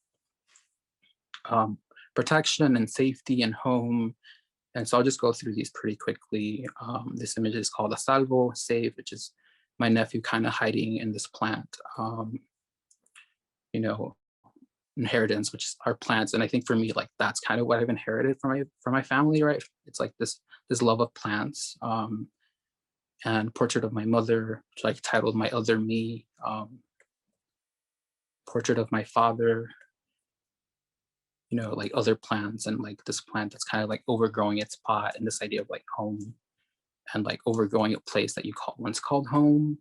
protection and safety and home. And so I'll just go through these pretty quickly. This image is called a salvo, safe, which is my nephew kind of hiding in this plant. You know, inheritance, which are plants. And I think for me, like that's kind of what I've inherited from my family, right? It's like this love of plants. And portrait of my mother, which like titled My Other Me. Portrait of my father, you know, like other plants, and like this plant that's kind of like overgrowing its pot, and this idea of like home and like overgrowing a place that you once called home.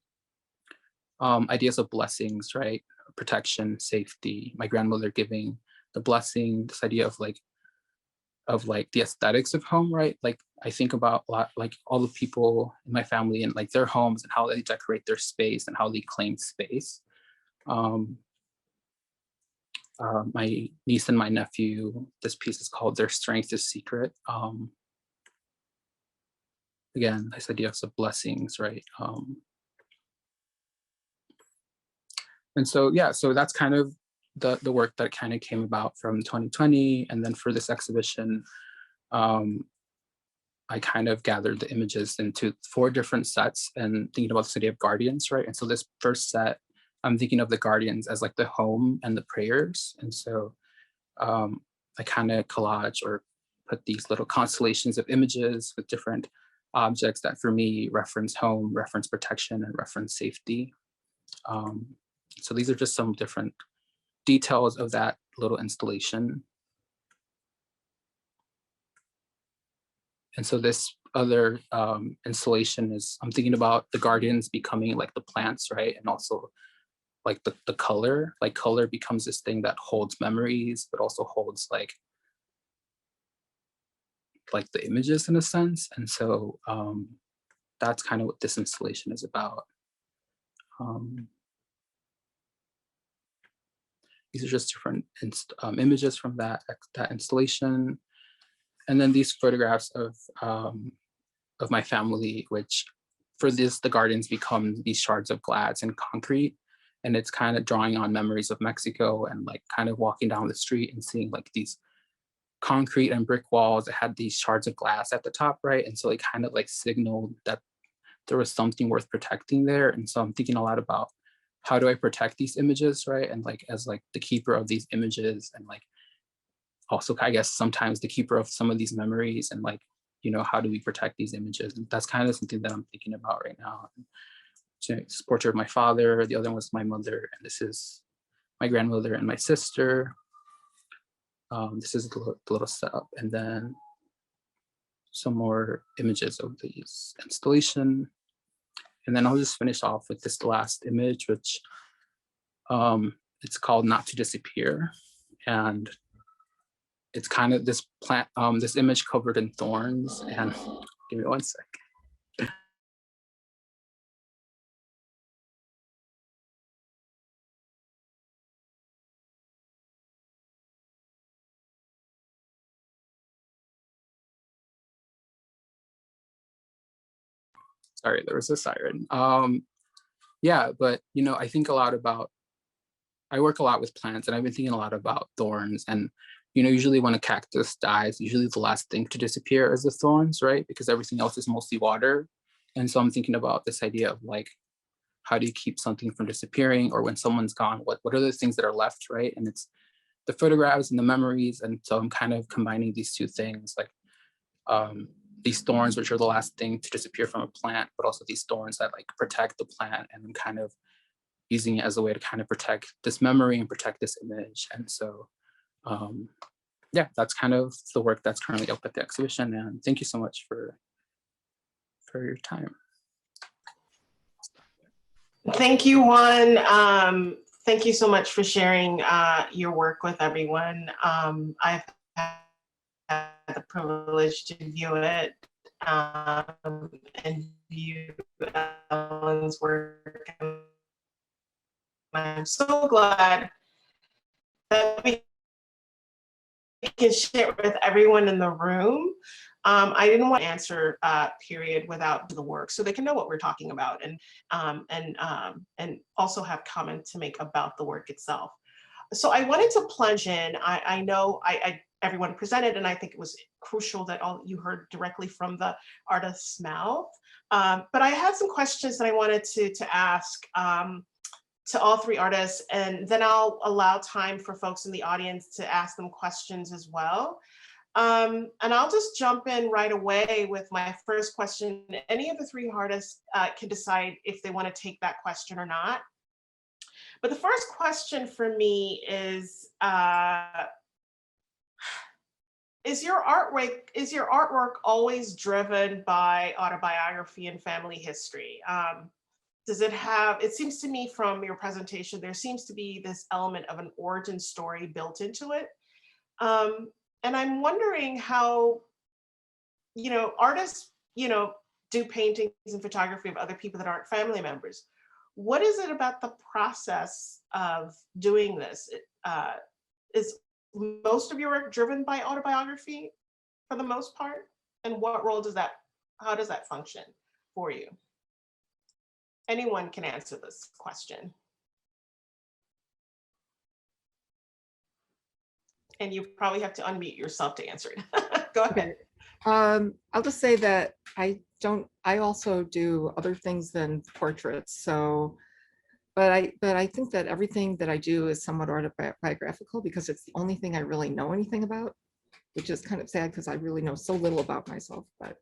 Ideas of blessings, right? Protection, safety, my grandmother giving the blessing, this idea of like the aesthetics of home, right? Like I think about a lot, like all the people in my family and like their homes and how they decorate their space and how they claim space. My niece and my nephew, this piece is called Their Strength is Secret. Again, this idea of blessings, right? And so, yeah, so that's kind of the work that kind of came about from 2020. And then for this exhibition, I kind of gathered the images into 4 different sets and thinking about the city of guardians, right? And so this first set, I'm thinking of the guardians as like the home and the prayers. And so I kind of collage or put these little constellations of images with different objects that for me reference home, reference protection, and reference safety. So these are just some different details of that little installation. And so this other installation is, I'm thinking about the guardians becoming like the plants, right? And also like the color, like color becomes this thing that holds memories, but also holds like the images in a sense. And so that's kind of what this installation is about. These are just different images from that installation. And then these photographs of my family, which for this, the gardens become these shards of glass and concrete. And it's kind of drawing on memories of Mexico and like kind of walking down the street and seeing like these concrete and brick walls that had these shards of glass at the top, right? And so it kind of like signaled that there was something worth protecting there. And so I'm thinking a lot about how do I protect these images, right? And like as like the keeper of these images, and like also I guess sometimes the keeper of some of these memories, and like, you know, how do we protect these images? And that's kind of something that I'm thinking about right now. So this portrait of my father, the other one was my mother, and this is my grandmother and my sister. This is the little setup, and then some more images of these installation. And then I'll just finish off with this last image, which it's called Not to Disappear. And it's kind of this plant, this image covered in thorns. And give me one sec. Sorry, there was a siren. Yeah, but you know, I think a lot about, I work a lot with plants, and I've been thinking a lot about thorns. And you know, usually when a cactus dies, usually the last thing to disappear is the thorns, right? Because everything else is mostly water. And so I'm thinking about this idea of like, how do you keep something from disappearing? Or when someone's gone, what are the things that are left, right? And it's the photographs and the memories. And so I'm kind of combining these two things, like these thorns, which are the last thing to disappear from a plant, but also these thorns that like protect the plant, and I'm kind of using it as a way to kind of protect this memory and protect this image. And so, yeah, that's kind of the work that's currently up at the exhibition. And thank you so much for your time. Thank you, Juan. Thank you so much for sharing your work with everyone. I've had the privilege to view it and view Ellen's work. And I'm so glad that we can share it with everyone in the room. I didn't want to answer period without the work, so they can know what we're talking about, and also have comment to make about the work itself. So I wanted to plunge in. I know everyone presented, and I think it was crucial that all you heard directly from the artist's mouth. But I had some questions that I wanted to ask to all three artists, and then I'll allow time for folks in the audience to ask them questions as well. And I'll just jump in right away with my first question. Any of the three artists can decide if they want to take that question or not. But the first question for me is your artwork always driven by autobiography and family history? Does it have, it seems to me from your presentation, there seems to be this element of an origin story built into it. And I'm wondering how, you know, artists, you know, do paintings and photography of other people that aren't family members. What is it about the process of doing this? Is most of your work driven by autobiography for the most part? And what role does that, how does that function for you? Anyone can answer this question. And you probably have to unmute yourself to answer it. Go ahead. I'll just say that I also do other things than portraits. So, but I think that everything that I do is somewhat autobiographical because it's the only thing I really know anything about, which is kind of sad because I really know so little about myself. But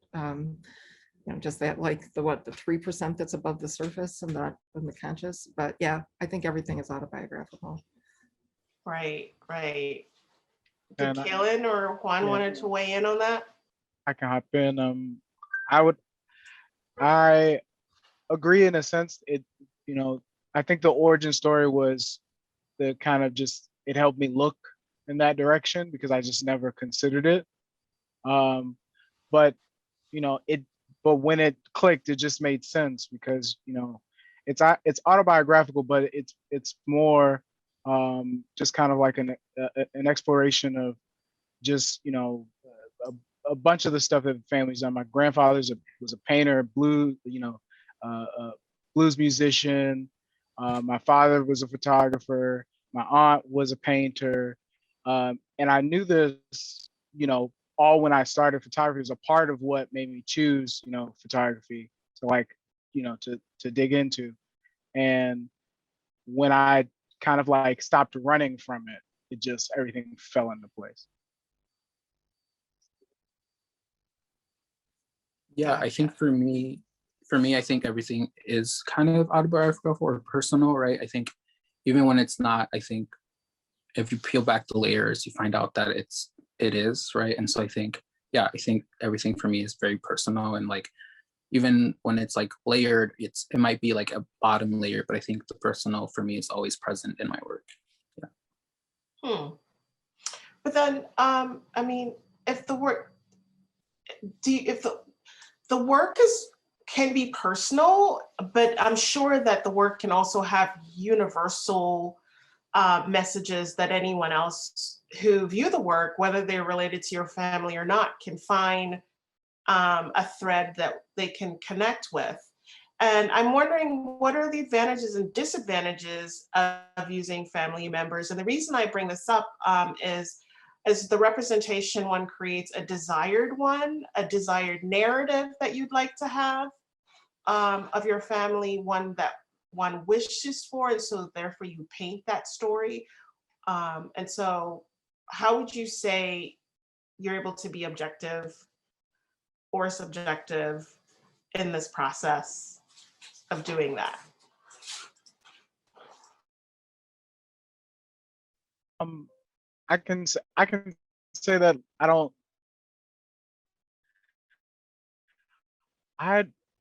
you know, just that like the 3% that's above the surface and not in the conscious. But yeah, I think everything is autobiographical. Right, right. Did Kalen or Juan wanted to weigh in on that? I can hop in. I agree in a sense. It, you know, I think the origin story was the kind of just, it helped me look in that direction because I just never considered it. But, you know, but when it clicked, it just made sense because, you know, it's autobiographical, but it's more just kind of like an exploration of just, you know, a bunch of the stuff that the family's done. My grandfather was a painter, blues musician. My father was a photographer. My aunt was a painter. And I knew this, you know, all when I started photography. It was a part of what made me choose, you know, photography to like, you know, to dig into. And when I kind of like stopped running from it, it just, everything fell into place. Yeah, I think for me, I think everything is kind of autobiographical or personal, right? I think even when it's not, I think if you peel back the layers, you find out that it is, right? And so I think, yeah, I think everything for me is very personal, and like even when it's like layered, it might be like a bottom layer, but I think the personal for me is always present in my work. Yeah. But then, I mean, if the work, if the work can be personal, but I'm sure that the work can also have universal messages that anyone else who view the work, whether they're related to your family or not, can find a thread that they can connect with. And I'm wondering, what are the advantages and disadvantages of using family members? And the reason I bring this up is the representation one creates a desired narrative that you'd like to have of your family, one that one wishes for, and so therefore you paint that story. And so how would you say you're able to be objective or subjective in this process of doing that? I can say that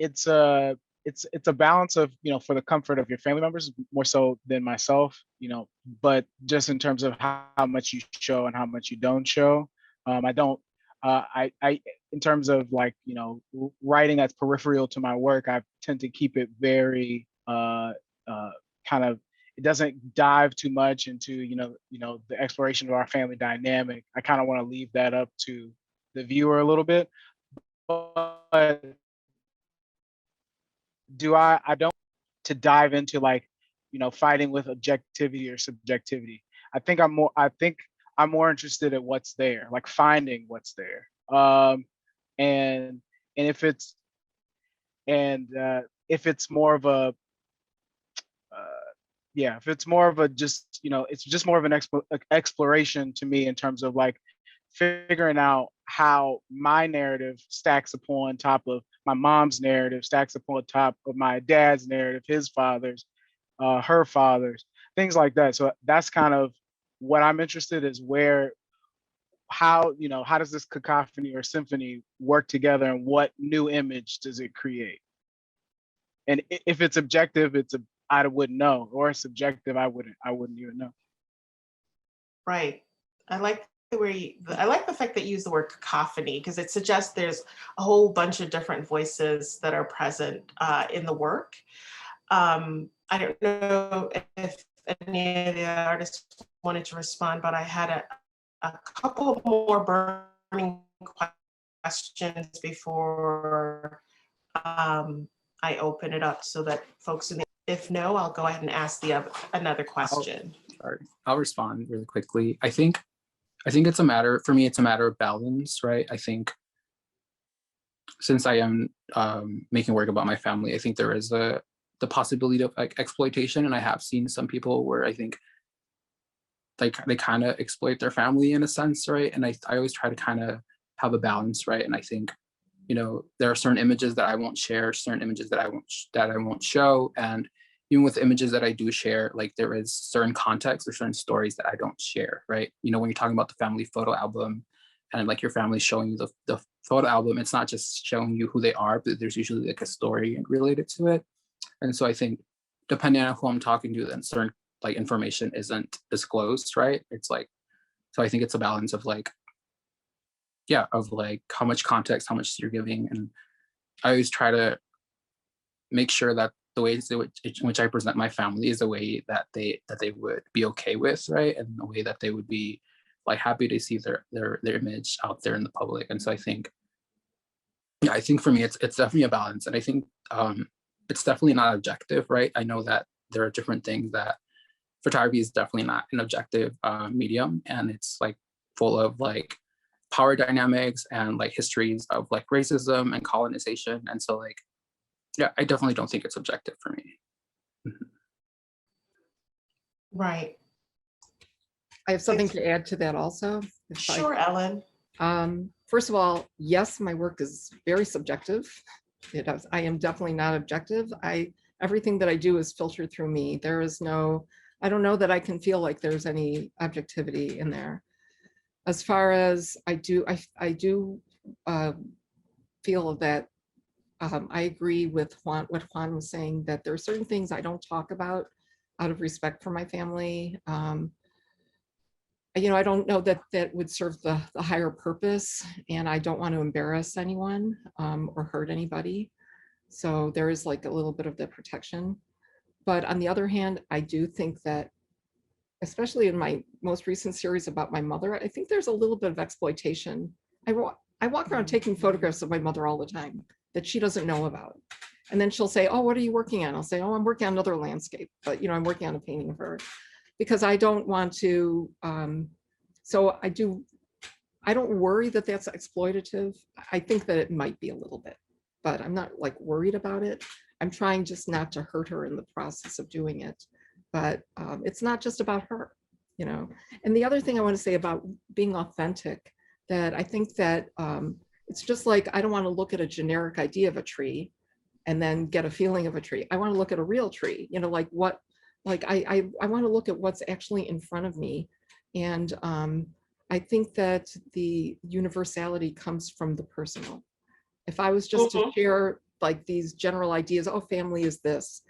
it's a balance of, you know, for the comfort of your family members more so than myself, you know, but just in terms of how much you show and how much you don't show. I don't I in terms of like, you know, writing that's peripheral to my work, I tend to keep it very kind of, it doesn't dive too much into, you know, the exploration of our family dynamic. I kind of want to leave that up to the viewer a little bit. But I don't to dive into like, you know, fighting with objectivity or subjectivity. I think I'm more interested in what's there, like finding what's there. And if it's more of a if it's more of a just, you know, it's just more of an exploration to me in terms of like figuring out how my narrative stacks upon top of my mom's narrative, stacks upon top of my dad's narrative, his father's, her father's, things like that. So that's kind of what I'm interested is how does this cacophony or symphony work together, and what new image does it create? And if it's objective, I wouldn't know, or subjective, I wouldn't even know. Right. I like I like the fact that you use the word cacophony, because it suggests there's a whole bunch of different voices that are present in the work. I don't know if any of the artists wanted to respond, but I had a couple more burning questions before I open it up so that folks if no, I'll go ahead and ask another question. I'll respond really quickly. I think it's a matter, for me, it's a matter of balance, right? I think since I am making work about my family, I think there is the possibility of like exploitation. And I have seen some people where I think they kind of exploit their family in a sense, right? And I always try to kind of have a balance, right? And I think, you know, there are certain images that I won't share, certain images that I won't show. And even with images that I do share, like there is certain context or certain stories that I don't share, right? You know, when you're talking about the family photo album and like your family showing you the photo album, it's not just showing you who they are, but there's usually like a story related to it. And so I think depending on who I'm talking to, then certain like information isn't disclosed, right? It's like, so I think it's a balance of like, yeah, of like how much context, how much you're giving. And I always try to make sure that the ways in which I present my family is a way that they would be okay with, right? And a way that they would be like happy to see their image out there in the public. And so I think, yeah, I think for me, it's definitely a balance. And I think it's definitely not objective, right? I know that there are different things that photography is definitely not an objective medium. And it's like full of like power dynamics and like histories of like racism and colonization. And so like, yeah, I definitely don't think it's objective for me. Right. I have something to add to that also. Sure, Ellen. First of all, yes, my work is very subjective. I am definitely not objective. Everything that I do is filtered through me. There is no, I don't know that I can feel like there's any objectivity in there. As far as I do feel that I agree with what Juan was saying, that there are certain things I don't talk about out of respect for my family. I don't know that that would serve the higher purpose, and I don't want to embarrass anyone or hurt anybody. So there is like a little bit of the protection. But on the other hand, I do think that, especially in my most recent series about my mother, I think there's a little bit of exploitation. I walk around taking photographs of my mother all the time that she doesn't know about. And then she'll say, oh, what are you working on? I'll say, oh, I'm working on another landscape, but I'm working on a painting of her, because I don't want to, so I don't worry that that's exploitative. I think that it might be a little bit, but I'm not like worried about it. I'm trying just not to hurt her in the process of doing it. But it's not just about her, And the other thing I want to say about being authentic, that I think that it's just like, I don't want to look at a generic idea of a tree and then get a feeling of a tree. I want to look at a real tree, I want to look at what's actually in front of me. And I think that the universality comes from the personal. If I was just to share like these general ideas, oh, family is this,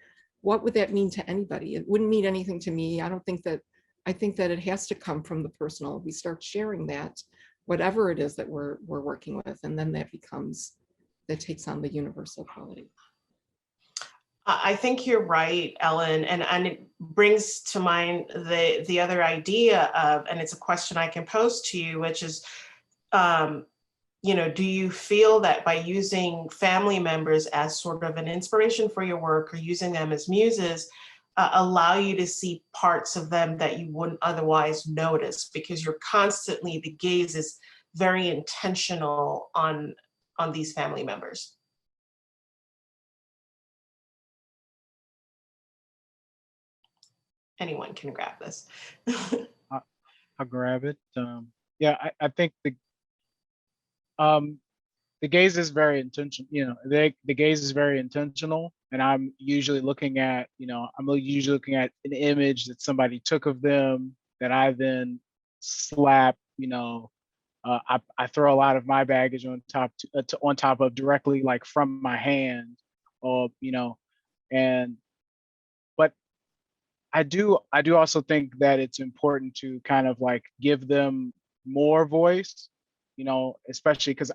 what would that mean to anybody? It wouldn't mean anything to me. I think that it has to come from the personal. We start sharing that, whatever it is that we're working with, and then that takes on the universal quality. I think you're right, Ellen, and it brings to mind the other idea of, and it's a question I can pose to you, which is, do you feel that by using family members as sort of an inspiration for your work, or using them as muses, allow you to see parts of them that you wouldn't otherwise notice, because you're constantly, the gaze is very intentional on these family members? Anyone can grab this. I'll grab it. Yeah, I think the gaze is very intentional. The gaze is very intentional, and I'm usually looking at an image that somebody took of them that I then slap. I throw a lot of my baggage on top of directly, like from my hand, or and. But I do also think that it's important to kind of like give them more voice, especially because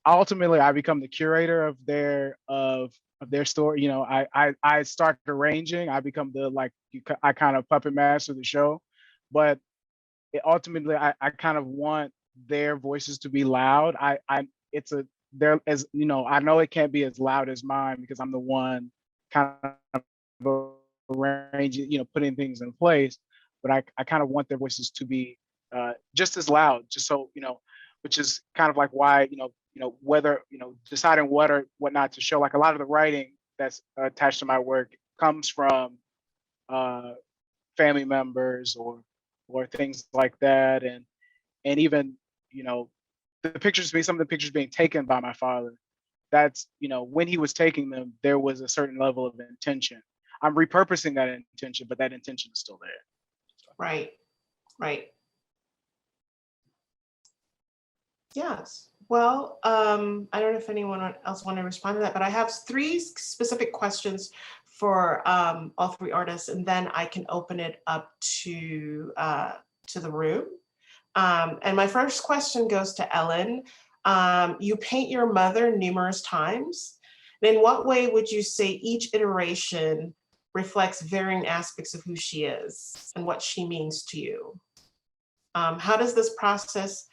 ultimately I become the curator of their story. I start arranging, I become I kind of puppet master the show, but ultimately I kind of want their voices to be loud. I know it can't be as loud as mine because I'm the one kind of arranging, putting things in place, but I kind of want their voices to be just as loud, just so, which is kind of like why, whether, deciding what or what not to show. Like a lot of the writing that's attached to my work comes from family members or things like that. And even, some of the pictures being taken by my father, that's, when he was taking them, there was a certain level of intention. I'm repurposing that intention, but that intention is still there. Right. Yes. Well, I don't know if anyone else want to respond to that, but I have 3 specific questions for all 3 artists, and then I can open it up to the room. And my first question goes to Ellen. You paint your mother numerous times, And in what way would you say each iteration reflects varying aspects of who she is and what she means to you? How does this process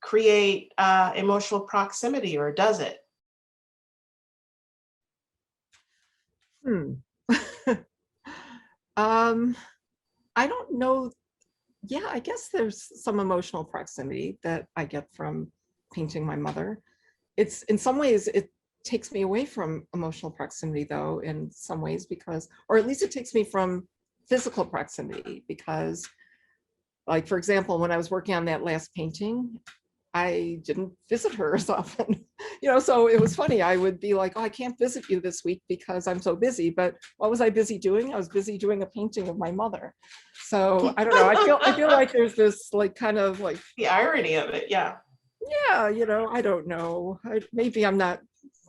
create emotional proximity, or does it? I don't know. Yeah, I guess there's some emotional proximity that I get from painting my mother. It's in some ways, it takes me away from emotional proximity though, in some ways, because, or at least it takes me from physical proximity, because like, for example, when I was working on that last painting, I didn't visit her as often, so it was funny. I would be like, oh, I can't visit you this week because I'm so busy. But what was I busy doing? I was busy doing a painting of my mother. So I don't know. I feel like there's this like kind of like the irony of it. Yeah. Yeah, I don't know. Maybe I'm not.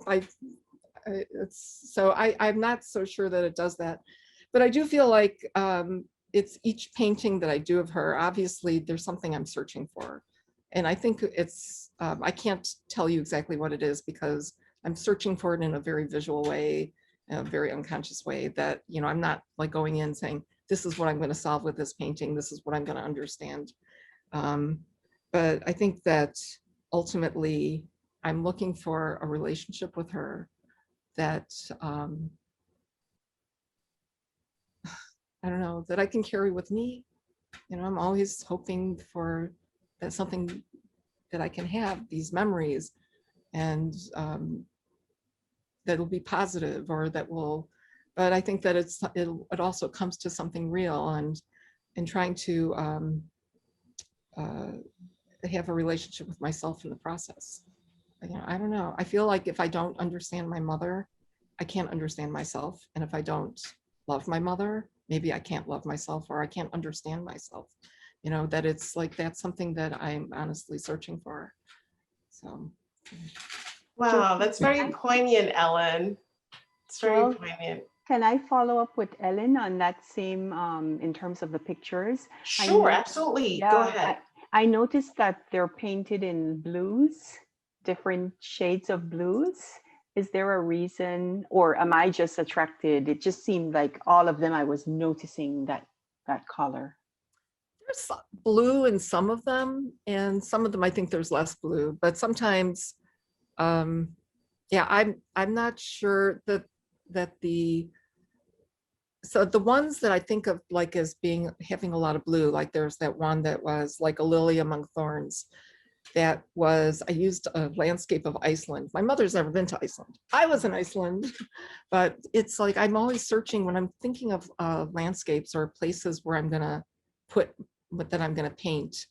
I'm not so sure that it does that. But I do feel like it's each painting that I do of her. Obviously, there's something I'm searching for. And I think it's, I can't tell you exactly what it is because I'm searching for it in a very visual way, a very unconscious way that, I'm not like going in saying, this is what I'm going to solve with this painting. This is what I'm going to understand. But I think that ultimately I'm looking for a relationship with her that, I don't know, that I can carry with me. I'm always hoping for that something that I can have, these memories, and that'll be positive or that will, but I think that it also comes to something real and trying to have a relationship with myself in the process. I don't know. I feel like if I don't understand my mother, I can't understand myself. And if I don't love my mother, maybe I can't love myself or I can't understand myself. That it's like, that's something that I'm honestly searching for. So. Wow, that's very poignant, Ellen. It's very poignant. Can I follow up with Ellen on that same, in terms of the pictures? Sure, absolutely. Go ahead. I noticed that they're painted in blues, different shades of blues. Is there a reason, or am I just attracted? It just seemed like all of them, I was noticing that color. There's blue in some of them, and some of them I think there's less blue, but sometimes, I'm not sure that so the ones that I think of like as having a lot of blue, like there's that one that was like a lily among thorns. I used a landscape of Iceland. My mother's never been to Iceland. I was in Iceland, but it's like, I'm always searching when I'm thinking of landscapes or places where I'm gonna paint.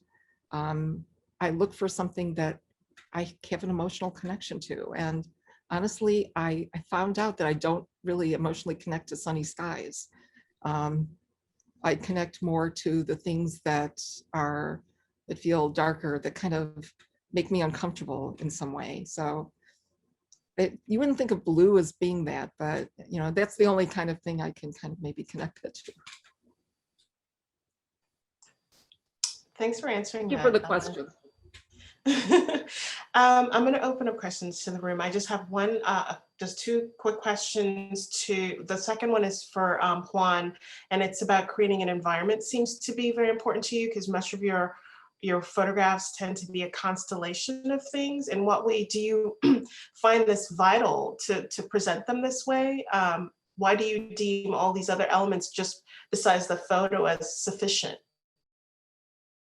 I look for something that I have an emotional connection to. And honestly, I found out that I don't really emotionally connect to sunny skies. I connect more to the things that feel darker, that kind of make me uncomfortable in some way. So you wouldn't think of blue as being that, but that's the only kind of thing I can kind of maybe connect it to. Thanks for answering that. Thank you for the question. I'm going to open up questions to the room. I just have just two quick questions. The second one is for Juan, and it's about creating an environment. Seems to be very important to you because much of your photographs tend to be a constellation of things. In what way do you find this vital to present them this way? Why do you deem all these other elements just besides the photo as sufficient?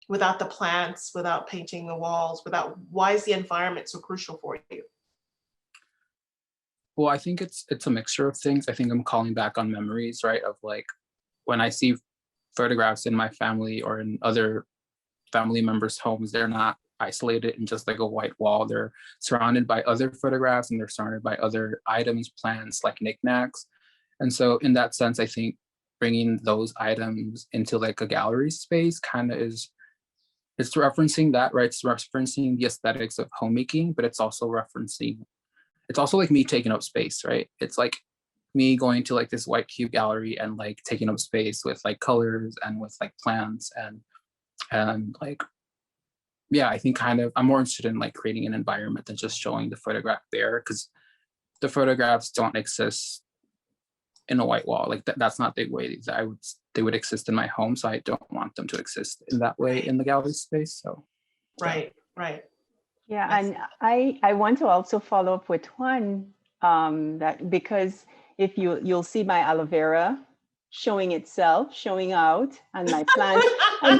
Without the plants, without painting the walls, why is the environment so crucial for you? Well, I think it's a mixture of things. I think I'm calling back on memories, right? Of like when I see photographs in my family or in other family members' homes, they're not isolated in just like a white wall. They're surrounded by other photographs and they're surrounded by other items, plants, like knickknacks. And so in that sense, I think bringing those items into like a gallery space kind of it's referencing that, right? It's referencing the aesthetics of homemaking, but it's also like me taking up space, right? It's like me going to like this white cube gallery and like taking up space with like colors and with like plants and like, yeah, I think kind of I'm more interested in like creating an environment than just showing the photograph there, because the photographs don't exist in a white wall. Like that's not the way that they would exist in my home. So I don't want them to exist in that way in the gallery space. So Right, right. Yeah, That's- and I want to also follow up with Juan, that because if you'll see my aloe vera showing itself, showing out, and my plants, and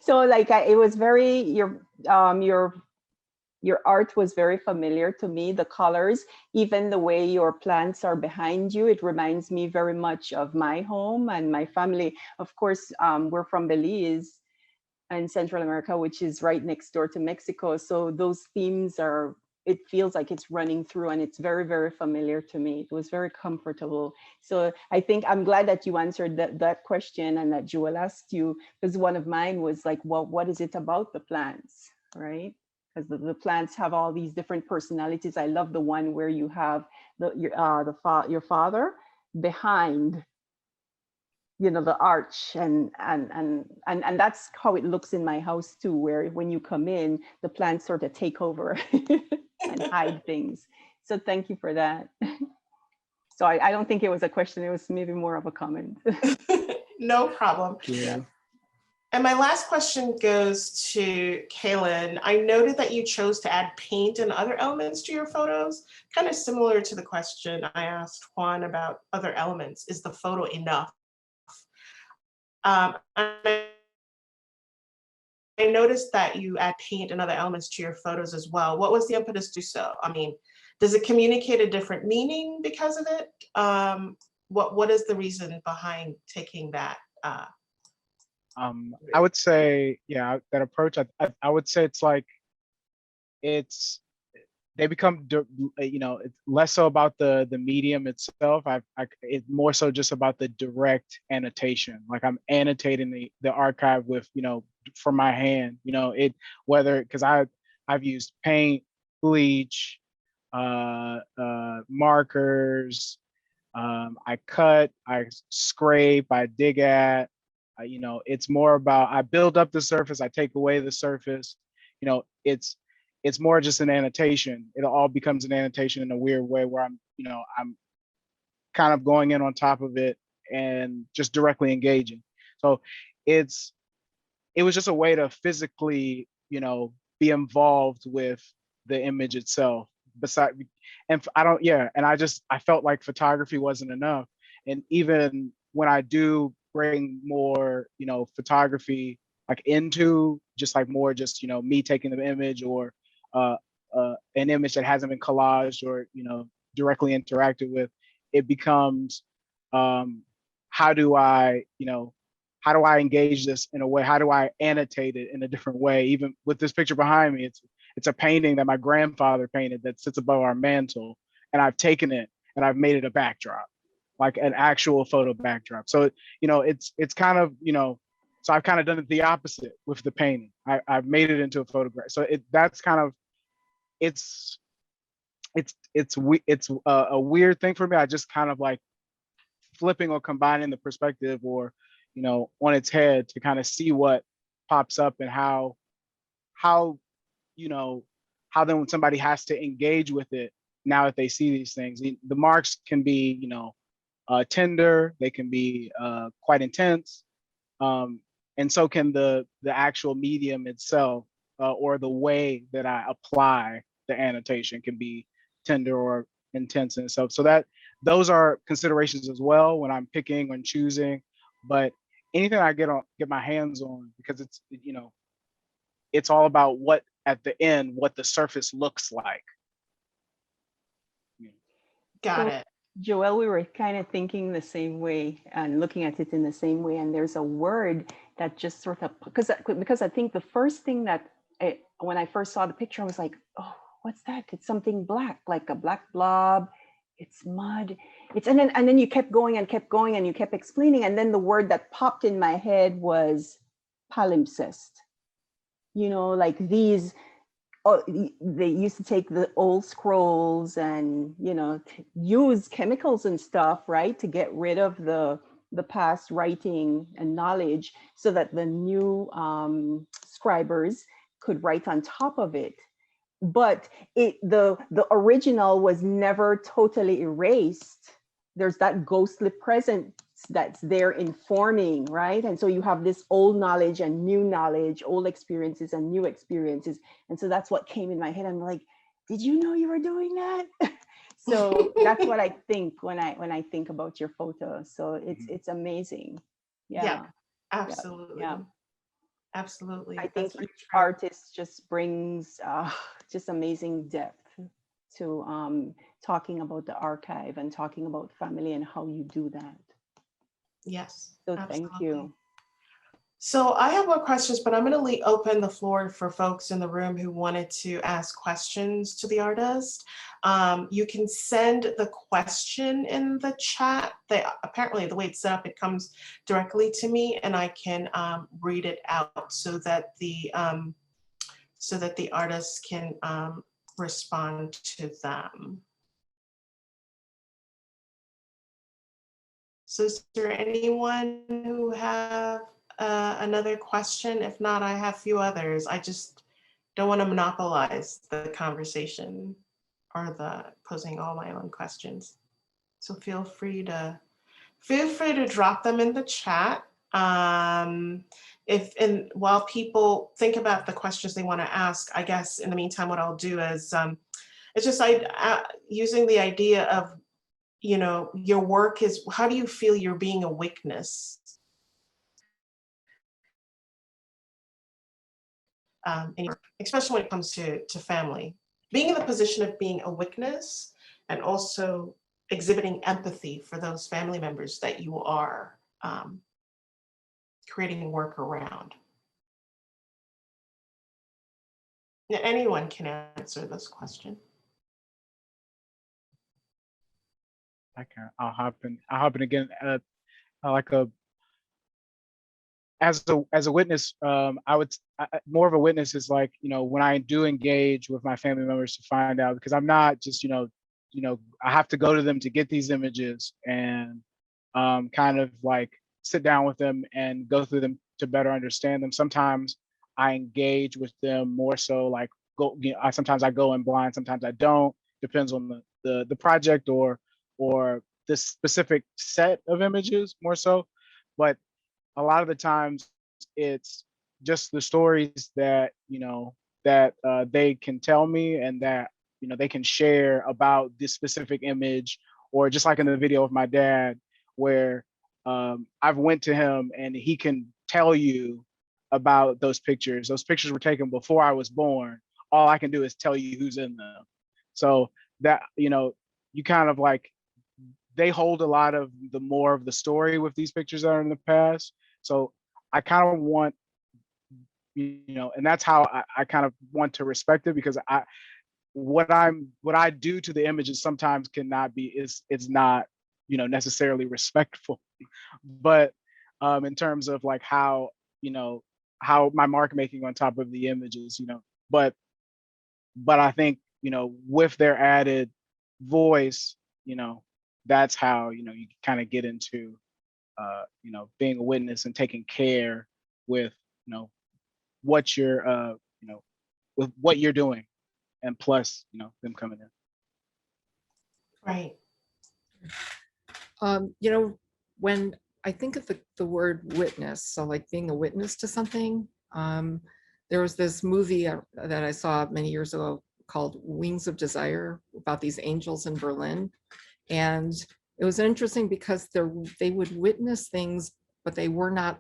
so like it was very your art was very familiar to me. The colors, even the way your plants are behind you, it reminds me very much of my home and my family. Of course, we're from Belize and Central America, which is right next door to Mexico. So those themes are, it feels like it's running through, and it's very, very familiar to me. It was very comfortable. So I think I'm glad that you answered that question and that Joel asked you, because one of mine was like, well, what is it about the plants, right? Because the plants have all these different personalities. I love the one where you have your father behind, you know, the arch, and that's how it looks in my house too, where when you come in, the plants sort of take over and hide things. So thank you for that. So I don't think it was a question, it was maybe more of a comment. No problem. yeah. And my last question goes to Kalen. I noted that you chose to add paint and other elements to your photos, kind of similar to the question I asked Juan about other elements. Is the photo enough? I noticed that you add paint and other elements to your photos as well. What was the impetus to do so? I mean, does it communicate a different meaning because of it? What is the reason behind taking that? I would say, yeah, that approach, I would say it's like, they become, you know, it's less so about the medium itself. It's more so just about the direct annotation. Like I'm annotating the archive with, you know, from my hand, you know, because I've used paint, bleach, markers, I cut, I scrape, I dig at, you know, it's more about, I build up the surface, I take away the surface, you know, it's more just an annotation. It all becomes an annotation in a weird way where I'm kind of going in on top of it and just directly engaging. So it was just a way to physically, you know, be involved with the image itself. And I felt like photography wasn't enough. And even when I do bring more, you know, photography like into just like more just, you know, me taking the image or an image that hasn't been collaged or, you know, directly interacted with, it becomes how do I engage this in a way? How do I annotate it in a different way? Even with this picture behind me, it's a painting that my grandfather painted that sits above our mantle, and I've taken it and I've made it a backdrop, like an actual photo backdrop. So, you know, it's kind of, you know, so I've kind of done it the opposite with the painting. I've made it into a photograph. So that's kind of, it's a weird thing for me. I just kind of like flipping or combining the perspective, or, you know, on its head to kind of see what pops up and how you know, how then when somebody has to engage with it now that they see these things, the marks can be, you know, tender, they can be quite intense, and so can the actual medium itself, or the way that I apply the annotation can be tender or intense and stuff. So that those are considerations as well when I'm picking and choosing. But anything I get my hands on, because it's, you know, it's all about what at the end, what the surface looks like. Got it. Joel, we were kind of thinking the same way and looking at it in the same way. And there's a word that just sort of, because I think the first thing that when I first saw the picture, I was like, oh, what's that? It's something black, like a black blob. It's mud. And then you kept going and kept going and you kept explaining. And then the word that popped in my head was palimpsest. You know, like these, they used to take the old scrolls and, you know, use chemicals and stuff, right, to get rid of the past writing and knowledge so that the new scribers could write on top of it. but the original was never totally erased. There's that ghostly presence that's there informing, right? And so you have this old knowledge and new knowledge, old experiences and new experiences. And so that's what came in my head. I'm like, did you know you were doing that? So that's what I think when I think about your photo. So it's amazing. Yeah, absolutely. Yeah. Absolutely. I That's think very each true. artist just brings just amazing depth to talking about the archive and talking about family and how you do that. Yes. So absolutely. thank you. So I have more questions, but I'm going to open the floor for folks in the room who wanted to ask questions to the artist. You can send the question in the chat. Apparently, the way it's set up, it comes directly to me, and I can read it out so that the artist can respond to them. So is there anyone who have another question? If not, I have a few others. I just don't want to monopolize the conversation or the posing all my own questions. So feel free to drop them in the chat. While people think about the questions they want to ask, I guess in the meantime, what I'll do is it's just using the idea of, you know, your work is, how do you feel you're being a witness? Especially when it comes to family, being in the position of being a witness and also exhibiting empathy for those family members that you are creating work around. Now, anyone can answer this question. I'll hop in again. As a witness, more of a witness is like, you know, when I do engage with my family members to find out, because I'm not just, you know, I have to go to them to get these images and kind of like sit down with them and go through them to better understand them. Sometimes I engage with them more so like sometimes I go in blind, sometimes I don't, depends on the project or this specific set of images more so. But a lot of the times it's just the stories that, you know, that they can tell me and that, you know, they can share about this specific image, or just like in the video of my dad, where I've went to him and he can tell you about those pictures. Those pictures were taken before I was born. All I can do is tell you who's in them. So that, you know, you kind of like, they hold a lot of the more of the story with these pictures that are in the past. So I kind of want, you know, and that's how I kind of want to respect it, because what I do to the images sometimes cannot be, it's not, you know, necessarily respectful. But in terms of like how, you know, how my mark making on top of the images, you know, but I think, you know, with their added voice, you know, that's how, you know, you kind of get into you know, being a witness and taking care with, you know, what you're you know, with what you're doing, and plus, you know, them coming in. Right. You know, when I think of the word witness, so like being a witness to something, there was this movie that I saw many years ago called Wings of Desire, about these angels in Berlin. And it was interesting because they would witness things, but they were not,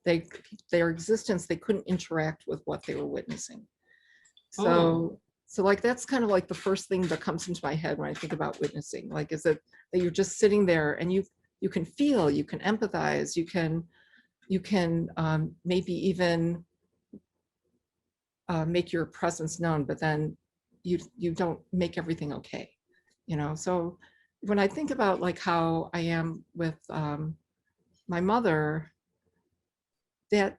their existence, they couldn't interact with what they were witnessing. So like, that's kind of like the first thing that comes into my head when I think about witnessing. Like, is it that you're just sitting there and you can feel, you can empathize, you can maybe even make your presence known, but then you don't make everything okay, you know? So when I think about like how I am with my mother, that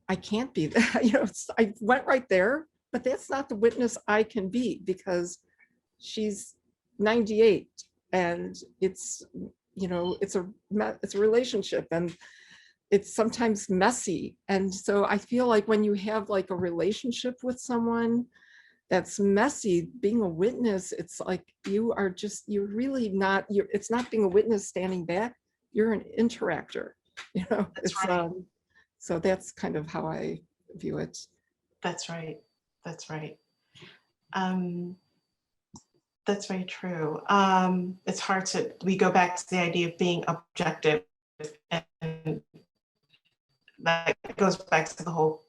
I can't be that, you know, I went right there, but that's not the witness I can be, because she's 98 and it's, you know, it's a relationship, and it's sometimes messy. And so I feel like when you have like a relationship with someone, that's messy. Being a witness, it's like you're really not, it's not being a witness standing back, you're an interactor, you know. That's It's right. so that's kind of how I view it. That's right. That's right. That's very true. It's hard to, we go back to the idea of being objective, and that goes back to the whole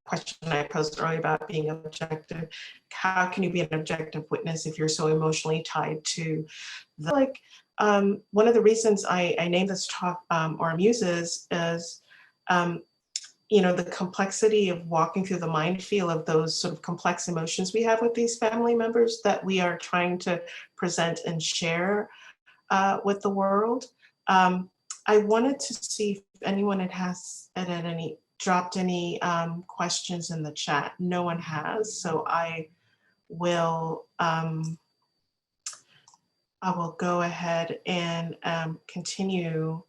question I posed earlier about being objective. How can you be an objective witness if you're so emotionally tied to the, like, one of the reasons I named this talk or Muses is, you know, the complexity of walking through the minefield of those sort of complex emotions we have with these family members that we are trying to present and share with the world. I wanted to see if anyone had dropped any questions in the chat. No one has, so I will go ahead and continue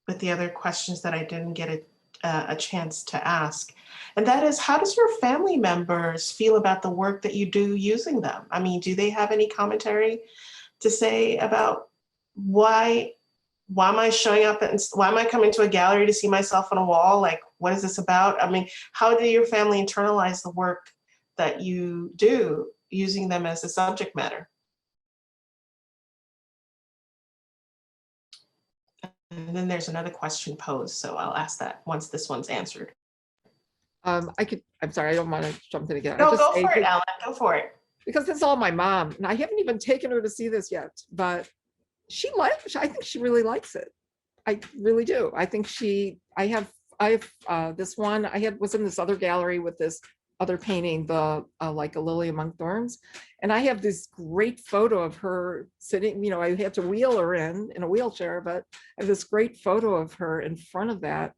with the other questions that I didn't get a chance to ask. And that is, how does your family members feel about the work that you do using them? I mean, do they have any commentary to say about why am I showing up and why am I coming to a gallery to see myself on a wall? Like, what is this about? I mean, how do your family internalize the work that you do using them as a subject matter? And then there's another question posed, so I'll ask that once this one's answered. I'm sorry, I don't want to jump in again. No, go for it, Alan, go for it. Because it's all my mom, and I haven't even taken her to see this yet, but I think she really likes it. I really do. I think I have this one, was in this other gallery with this other painting, the like a lily among thorns. And I have this great photo of her sitting, you know, I had to wheel her in a wheelchair, but I have this great photo of her in front of that.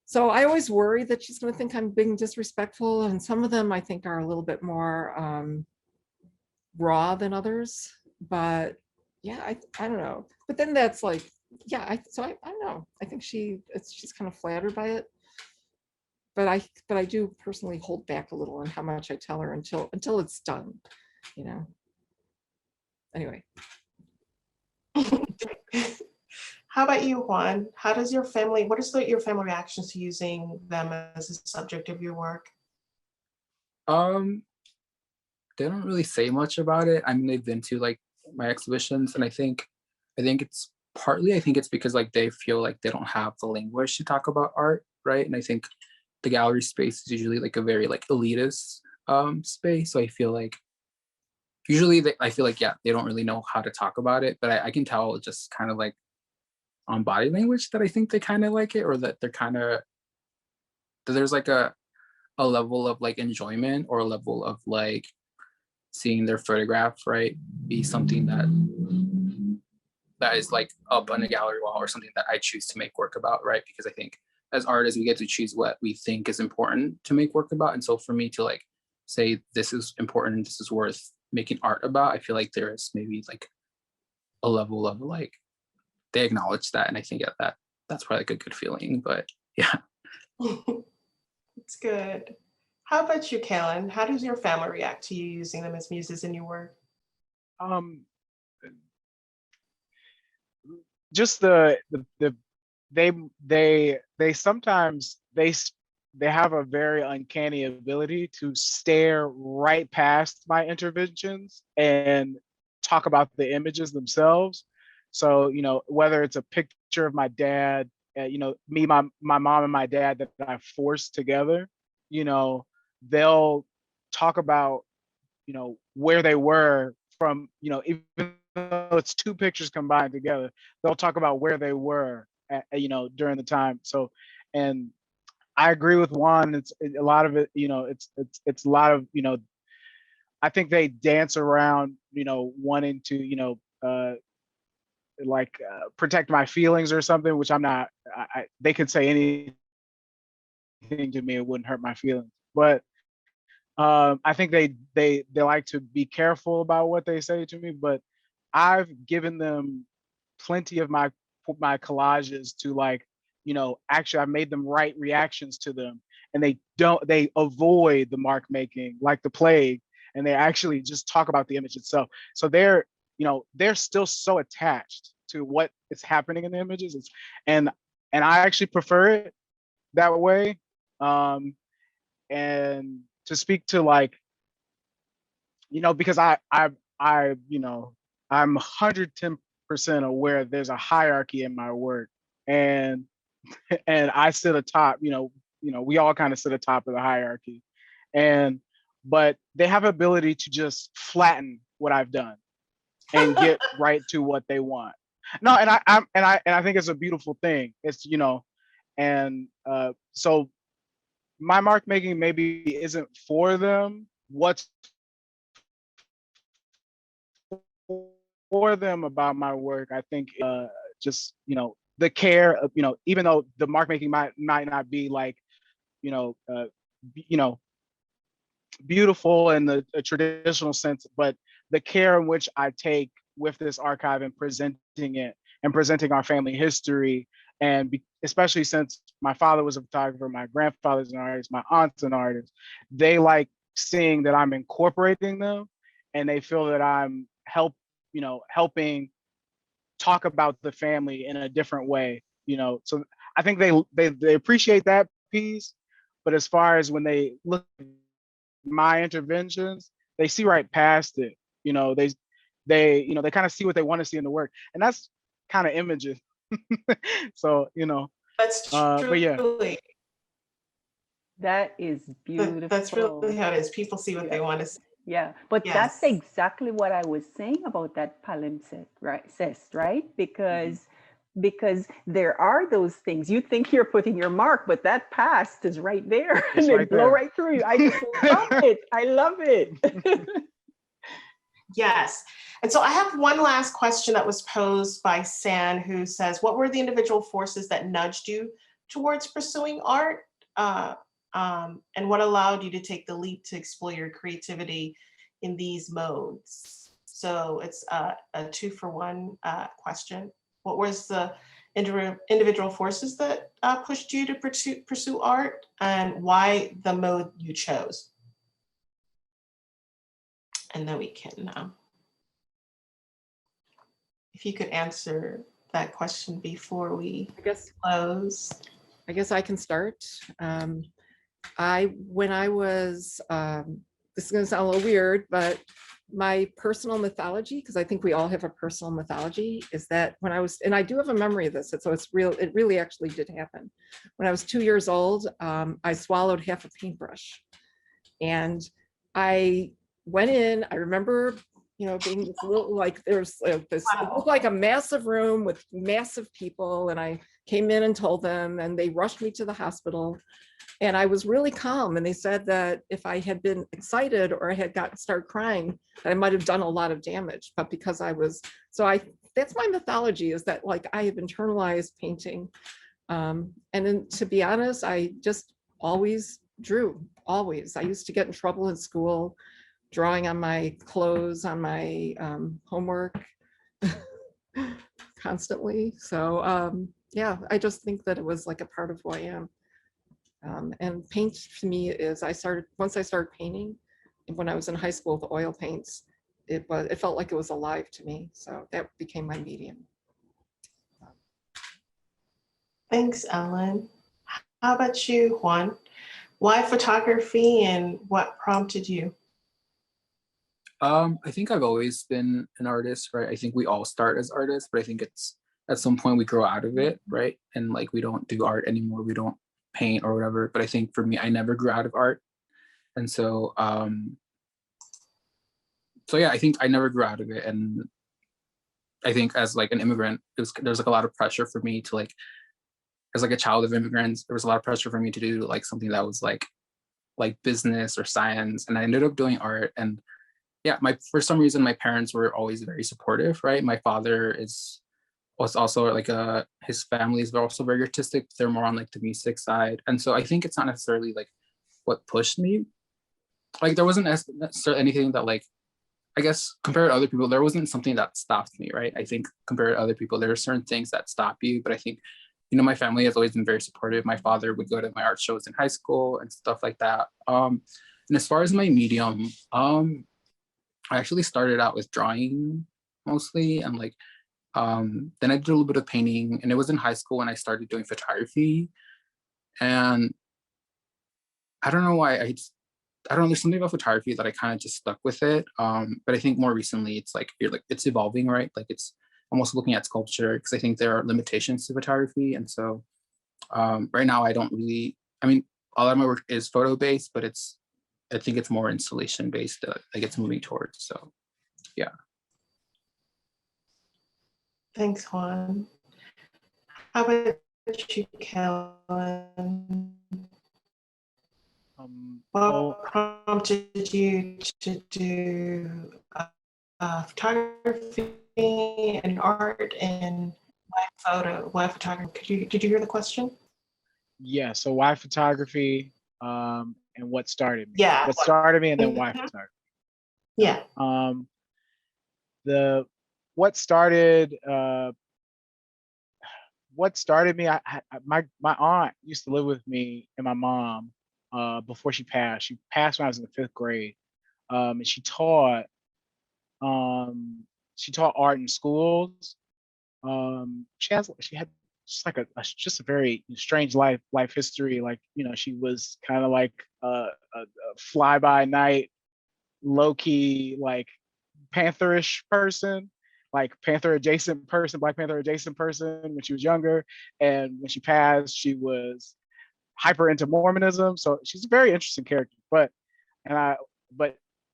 So I always worry that she's going to think I'm being disrespectful. And some of them I think are a little bit more raw than others, but yeah, I don't know. But then that's like, yeah, I don't know. I think she's kind of flattered by it. But I do personally hold back a little on how much I tell her until it's done, you know. Anyway. How about you, Juan? What is your family reactions to using them as a subject of your work? They don't really say much about it. I mean, they've been to like my exhibitions, and I think it's because like they feel like they don't have the language to talk about art, right? And I think the gallery space is usually like a very like elitist space. So I feel like yeah, they don't really know how to talk about it, but I can tell just kind of like on body language that I think they kind of like it, or that they're kind of, that there's like a level of like enjoyment, or a level of like seeing their photograph, right, be something that is like up on a gallery wall, or something that I choose to make work about, right? Because I think as artists, we get to choose what we think is important to make work about. And so for me to like say, this is important, this is worth making art about, I feel like there is maybe like a level of like, they acknowledge that. And I think that's probably like a good feeling, but yeah. It's good. How about you, Kalen? How does your family react to you using them as muses in your work? Just they sometimes they have a very uncanny ability to stare right past my interventions and talk about the images themselves. So, you know, whether it's a picture of my dad, you know, me, my mom and my dad that I forced together, you know, they'll talk about, you know, where they were from, you know, even though it's two pictures combined together, they'll talk about where they were, you know, during the time. So, and I agree with Juan. It's a lot of it, you know, it's a lot of, you know, I think they dance around, you know, wanting to, you know, protect my feelings or something, which I'm not. They could say anything to me, it wouldn't hurt my feelings. But I think they like to be careful about what they say to me. But I've given them plenty of my collages to, like, you know, actually I made them write reactions to them, and they avoid the mark making like the plague, and they actually just talk about the image itself. So they're still so attached to what is happening in the images. And I actually prefer it that way. And to speak to like, because I'm 110% aware there's a hierarchy in my work, and I sit atop, we all kind of sit atop of the hierarchy, but they have ability to just flatten what I've done and get right to what they want. No, and I think it's a beautiful thing. It's so my mark making maybe isn't for them. What's for them about my work, I think, just the care of, even though the mark making might not be like, beautiful in the traditional sense, but the care in which I take with this archive and presenting it and presenting our family history, and especially since my father was a photographer, my grandfather's an artist, my aunt's an artist, they like seeing that I'm incorporating them, and they feel that I'm helping talk about the family in a different way. So I think they appreciate that piece, but as far as when they look at my interventions, they see right past it. They kind of see what they want to see in the work, and that's kind of images. So That's but yeah, truly, That is beautiful. that's really how it is. People see what they want to see. Yeah, but that's Yes. exactly what I was saying about that palimpsest, right? Because there are those things. You think you're putting your mark, but that past is right there, It's and they right blow there. right through you. I just love it. I love it. Yes. And so I have one last question that was posed by San, who says, what were the individual forces that nudged you towards pursuing art? And what allowed you to take the leap to explore your creativity in these modes? So it's a 2-for-1 question. What was the individual forces that pushed you to pursue art, and why the mode you chose? And then we can, if you could answer that question before we close. I guess I can start. When I was, this is going to sound a little weird, but my personal mythology, because I think we all have a personal mythology, is that when I was, and I do have a memory of this, so it's real, it really actually did happen. When I was 2 years old, I swallowed half a paintbrush. And I went in, I remember, being this little, like, there's this, it looked like a massive room with massive people. And I came in and told them, and they rushed me to the hospital. And I was really calm. And they said that if I had been excited or I had started crying, that I might have done a lot of damage. But because I was, that's my mythology, is that like I have internalized painting. And then, to be honest, I just always drew, always. I used to get in trouble in school, drawing on my clothes, on my homework constantly. So yeah, I just think that it was like a part of who I am. And paint to me is, once I started painting, when I was in high school with oil paints, it felt like it was alive to me. So that became my medium. Thanks, Ellen. How about you, Juan? Why photography, and what prompted you? I think I've always been an artist, right? I think we all start as artists, but I think it's at some point we grow out of it, right? And like we don't do art anymore, we don't paint or whatever. But I think for me, I never grew out of art. And so yeah, I think I never grew out of it. And I think as like an immigrant, there's like a lot of pressure for me to like, as like a child of immigrants, there was a lot of pressure for me to do like something that was like business or science. And I ended up doing art. And yeah, for some reason, my parents were always very supportive, right? My father was also like his family is also very artistic. They're more on like the music side. And so I think it's not necessarily like what pushed me. Like there wasn't necessarily anything that like, I guess compared to other people, there wasn't something that stopped me, right? I think compared to other people, there are certain things that stop you, but I think my family has always been very supportive. My father would go to my art shows in high school and stuff like that. And as far as my medium, I actually started out with drawing mostly, and like then I did a little bit of painting, and it was in high school when I started doing photography. And I don't know why, I don't know, there's something about photography that I kind of just stuck with it. But I think more recently it's like it's evolving, right? Like it's almost looking at sculpture, because I think there are limitations to photography. And so right now I don't really, I mean, a lot of my work is photo based, but I think it's more installation based that it's moving towards. So yeah. Thanks, Juan. How about you, Kalen? What prompted you to do photography and art and why photography? Did you hear the question? Yeah. So why photography? And what started me? Yeah. What started me, and then why photography? Yeah. What started me? My aunt used to live with me and my mom before she passed. She passed when I was in the 5th grade, and she taught art in schools. She had just like just a very strange life history. Like, she was kind of like a fly by night, low key, like Pantherish person, like Panther adjacent person, Black Panther adjacent person when she was younger, and when she passed, she was hyper into Mormonism. So she's a very interesting character. But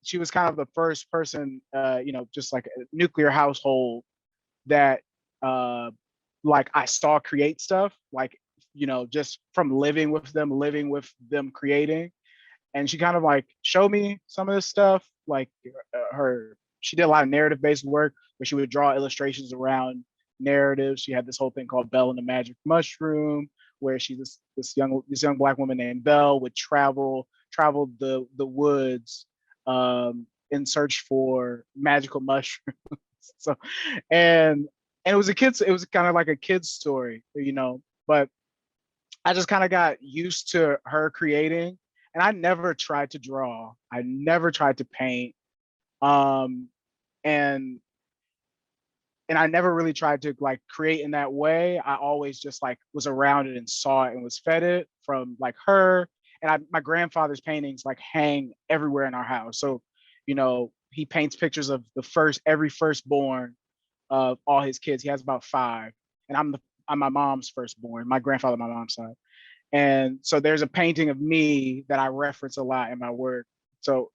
she was kind of the first person, just like a nuclear household that like I saw create stuff, like, just from living with them creating. And she kind of like showed me some of this stuff, like she did a lot of narrative based work where she would draw illustrations around narratives. She had this whole thing called Belle and the Magic Mushroom, where this young Black woman named Belle would travel the woods in search for magical mushrooms. So, and it was kind of like a kid's story, but I just kind of got used to her creating, and I never tried to draw. I never tried to paint. And I never really tried to like create in that way. I always just like was around it and saw it and was fed it from like her. And my grandfather's paintings like hang everywhere in our house. So, he paints pictures of every firstborn of all his kids. He has about 5, and I'm my mom's firstborn, my grandfather, my mom's side. And so there's a painting of me that I reference a lot in my work. So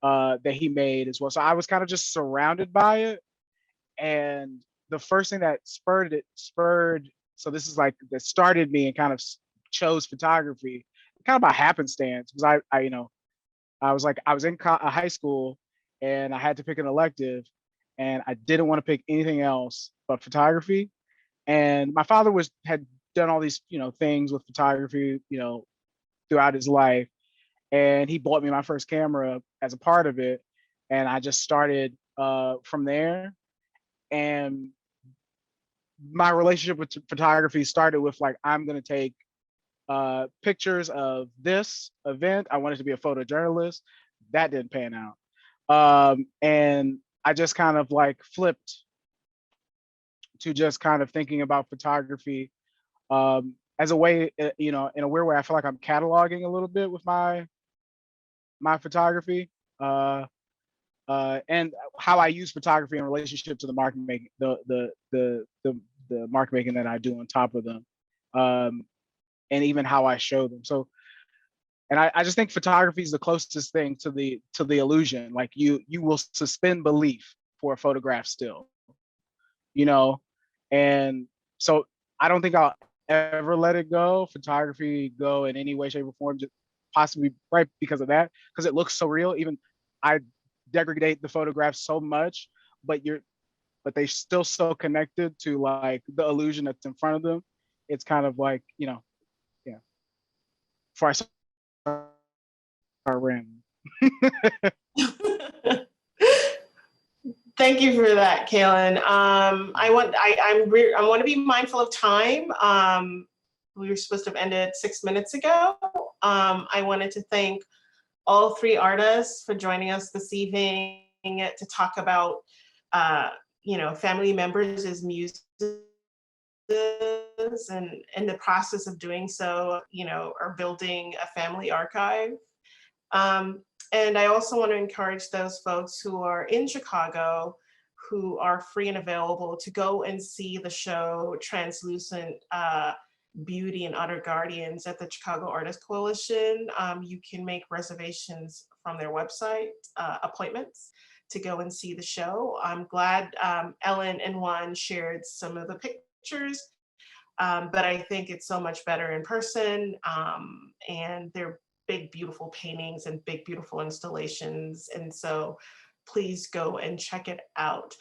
that he made as well. So I was kind of just surrounded by it. And the first thing that so this is like that started me and kind of chose photography kind of by happenstance, because I was in high school and I had to pick an elective, and I didn't want to pick anything else but photography. And my father had done all these, things with photography, throughout his life. And he bought me my first camera as a part of it. And I just started from there. And my relationship with photography started with like, I'm going to take pictures of this event. I wanted to be a photojournalist. That didn't pan out. And I just kind of like flipped to just kind of thinking about photography as a way, in a weird way, I feel like I'm cataloging a little bit with my photography, and how I use photography in relationship to the market making, the market making that I do on top of them, and even how I show them. So, and I just think photography is the closest thing to the illusion. Like you will suspend belief for a photograph still, and so I don't think I'll ever let photography go in any way, shape, or form, just possibly right because of that, because it looks so real. Even I degrade the photographs so much, but they still so connected to like the illusion that's in front of them. It's kind of like, yeah. Before I start rambling. Thank you for that, Kalen. I want to be mindful of time. We were supposed to have ended 6 minutes ago. I wanted to thank all three artists for joining us this evening to talk about, family members as muses, and in the process of doing so, are building a family archive. And I also want to encourage those folks who are in Chicago, who are free and available, to go and see the show Translucent Beauty and Other Guardians at the Chicago Artists Coalition. You can make reservations from their website, appointments, to go and see the show. I'm glad Ellen and Juan shared some of the pictures, but I think it's so much better in person, and they're big, beautiful paintings and big, beautiful installations. And so please go and check it out.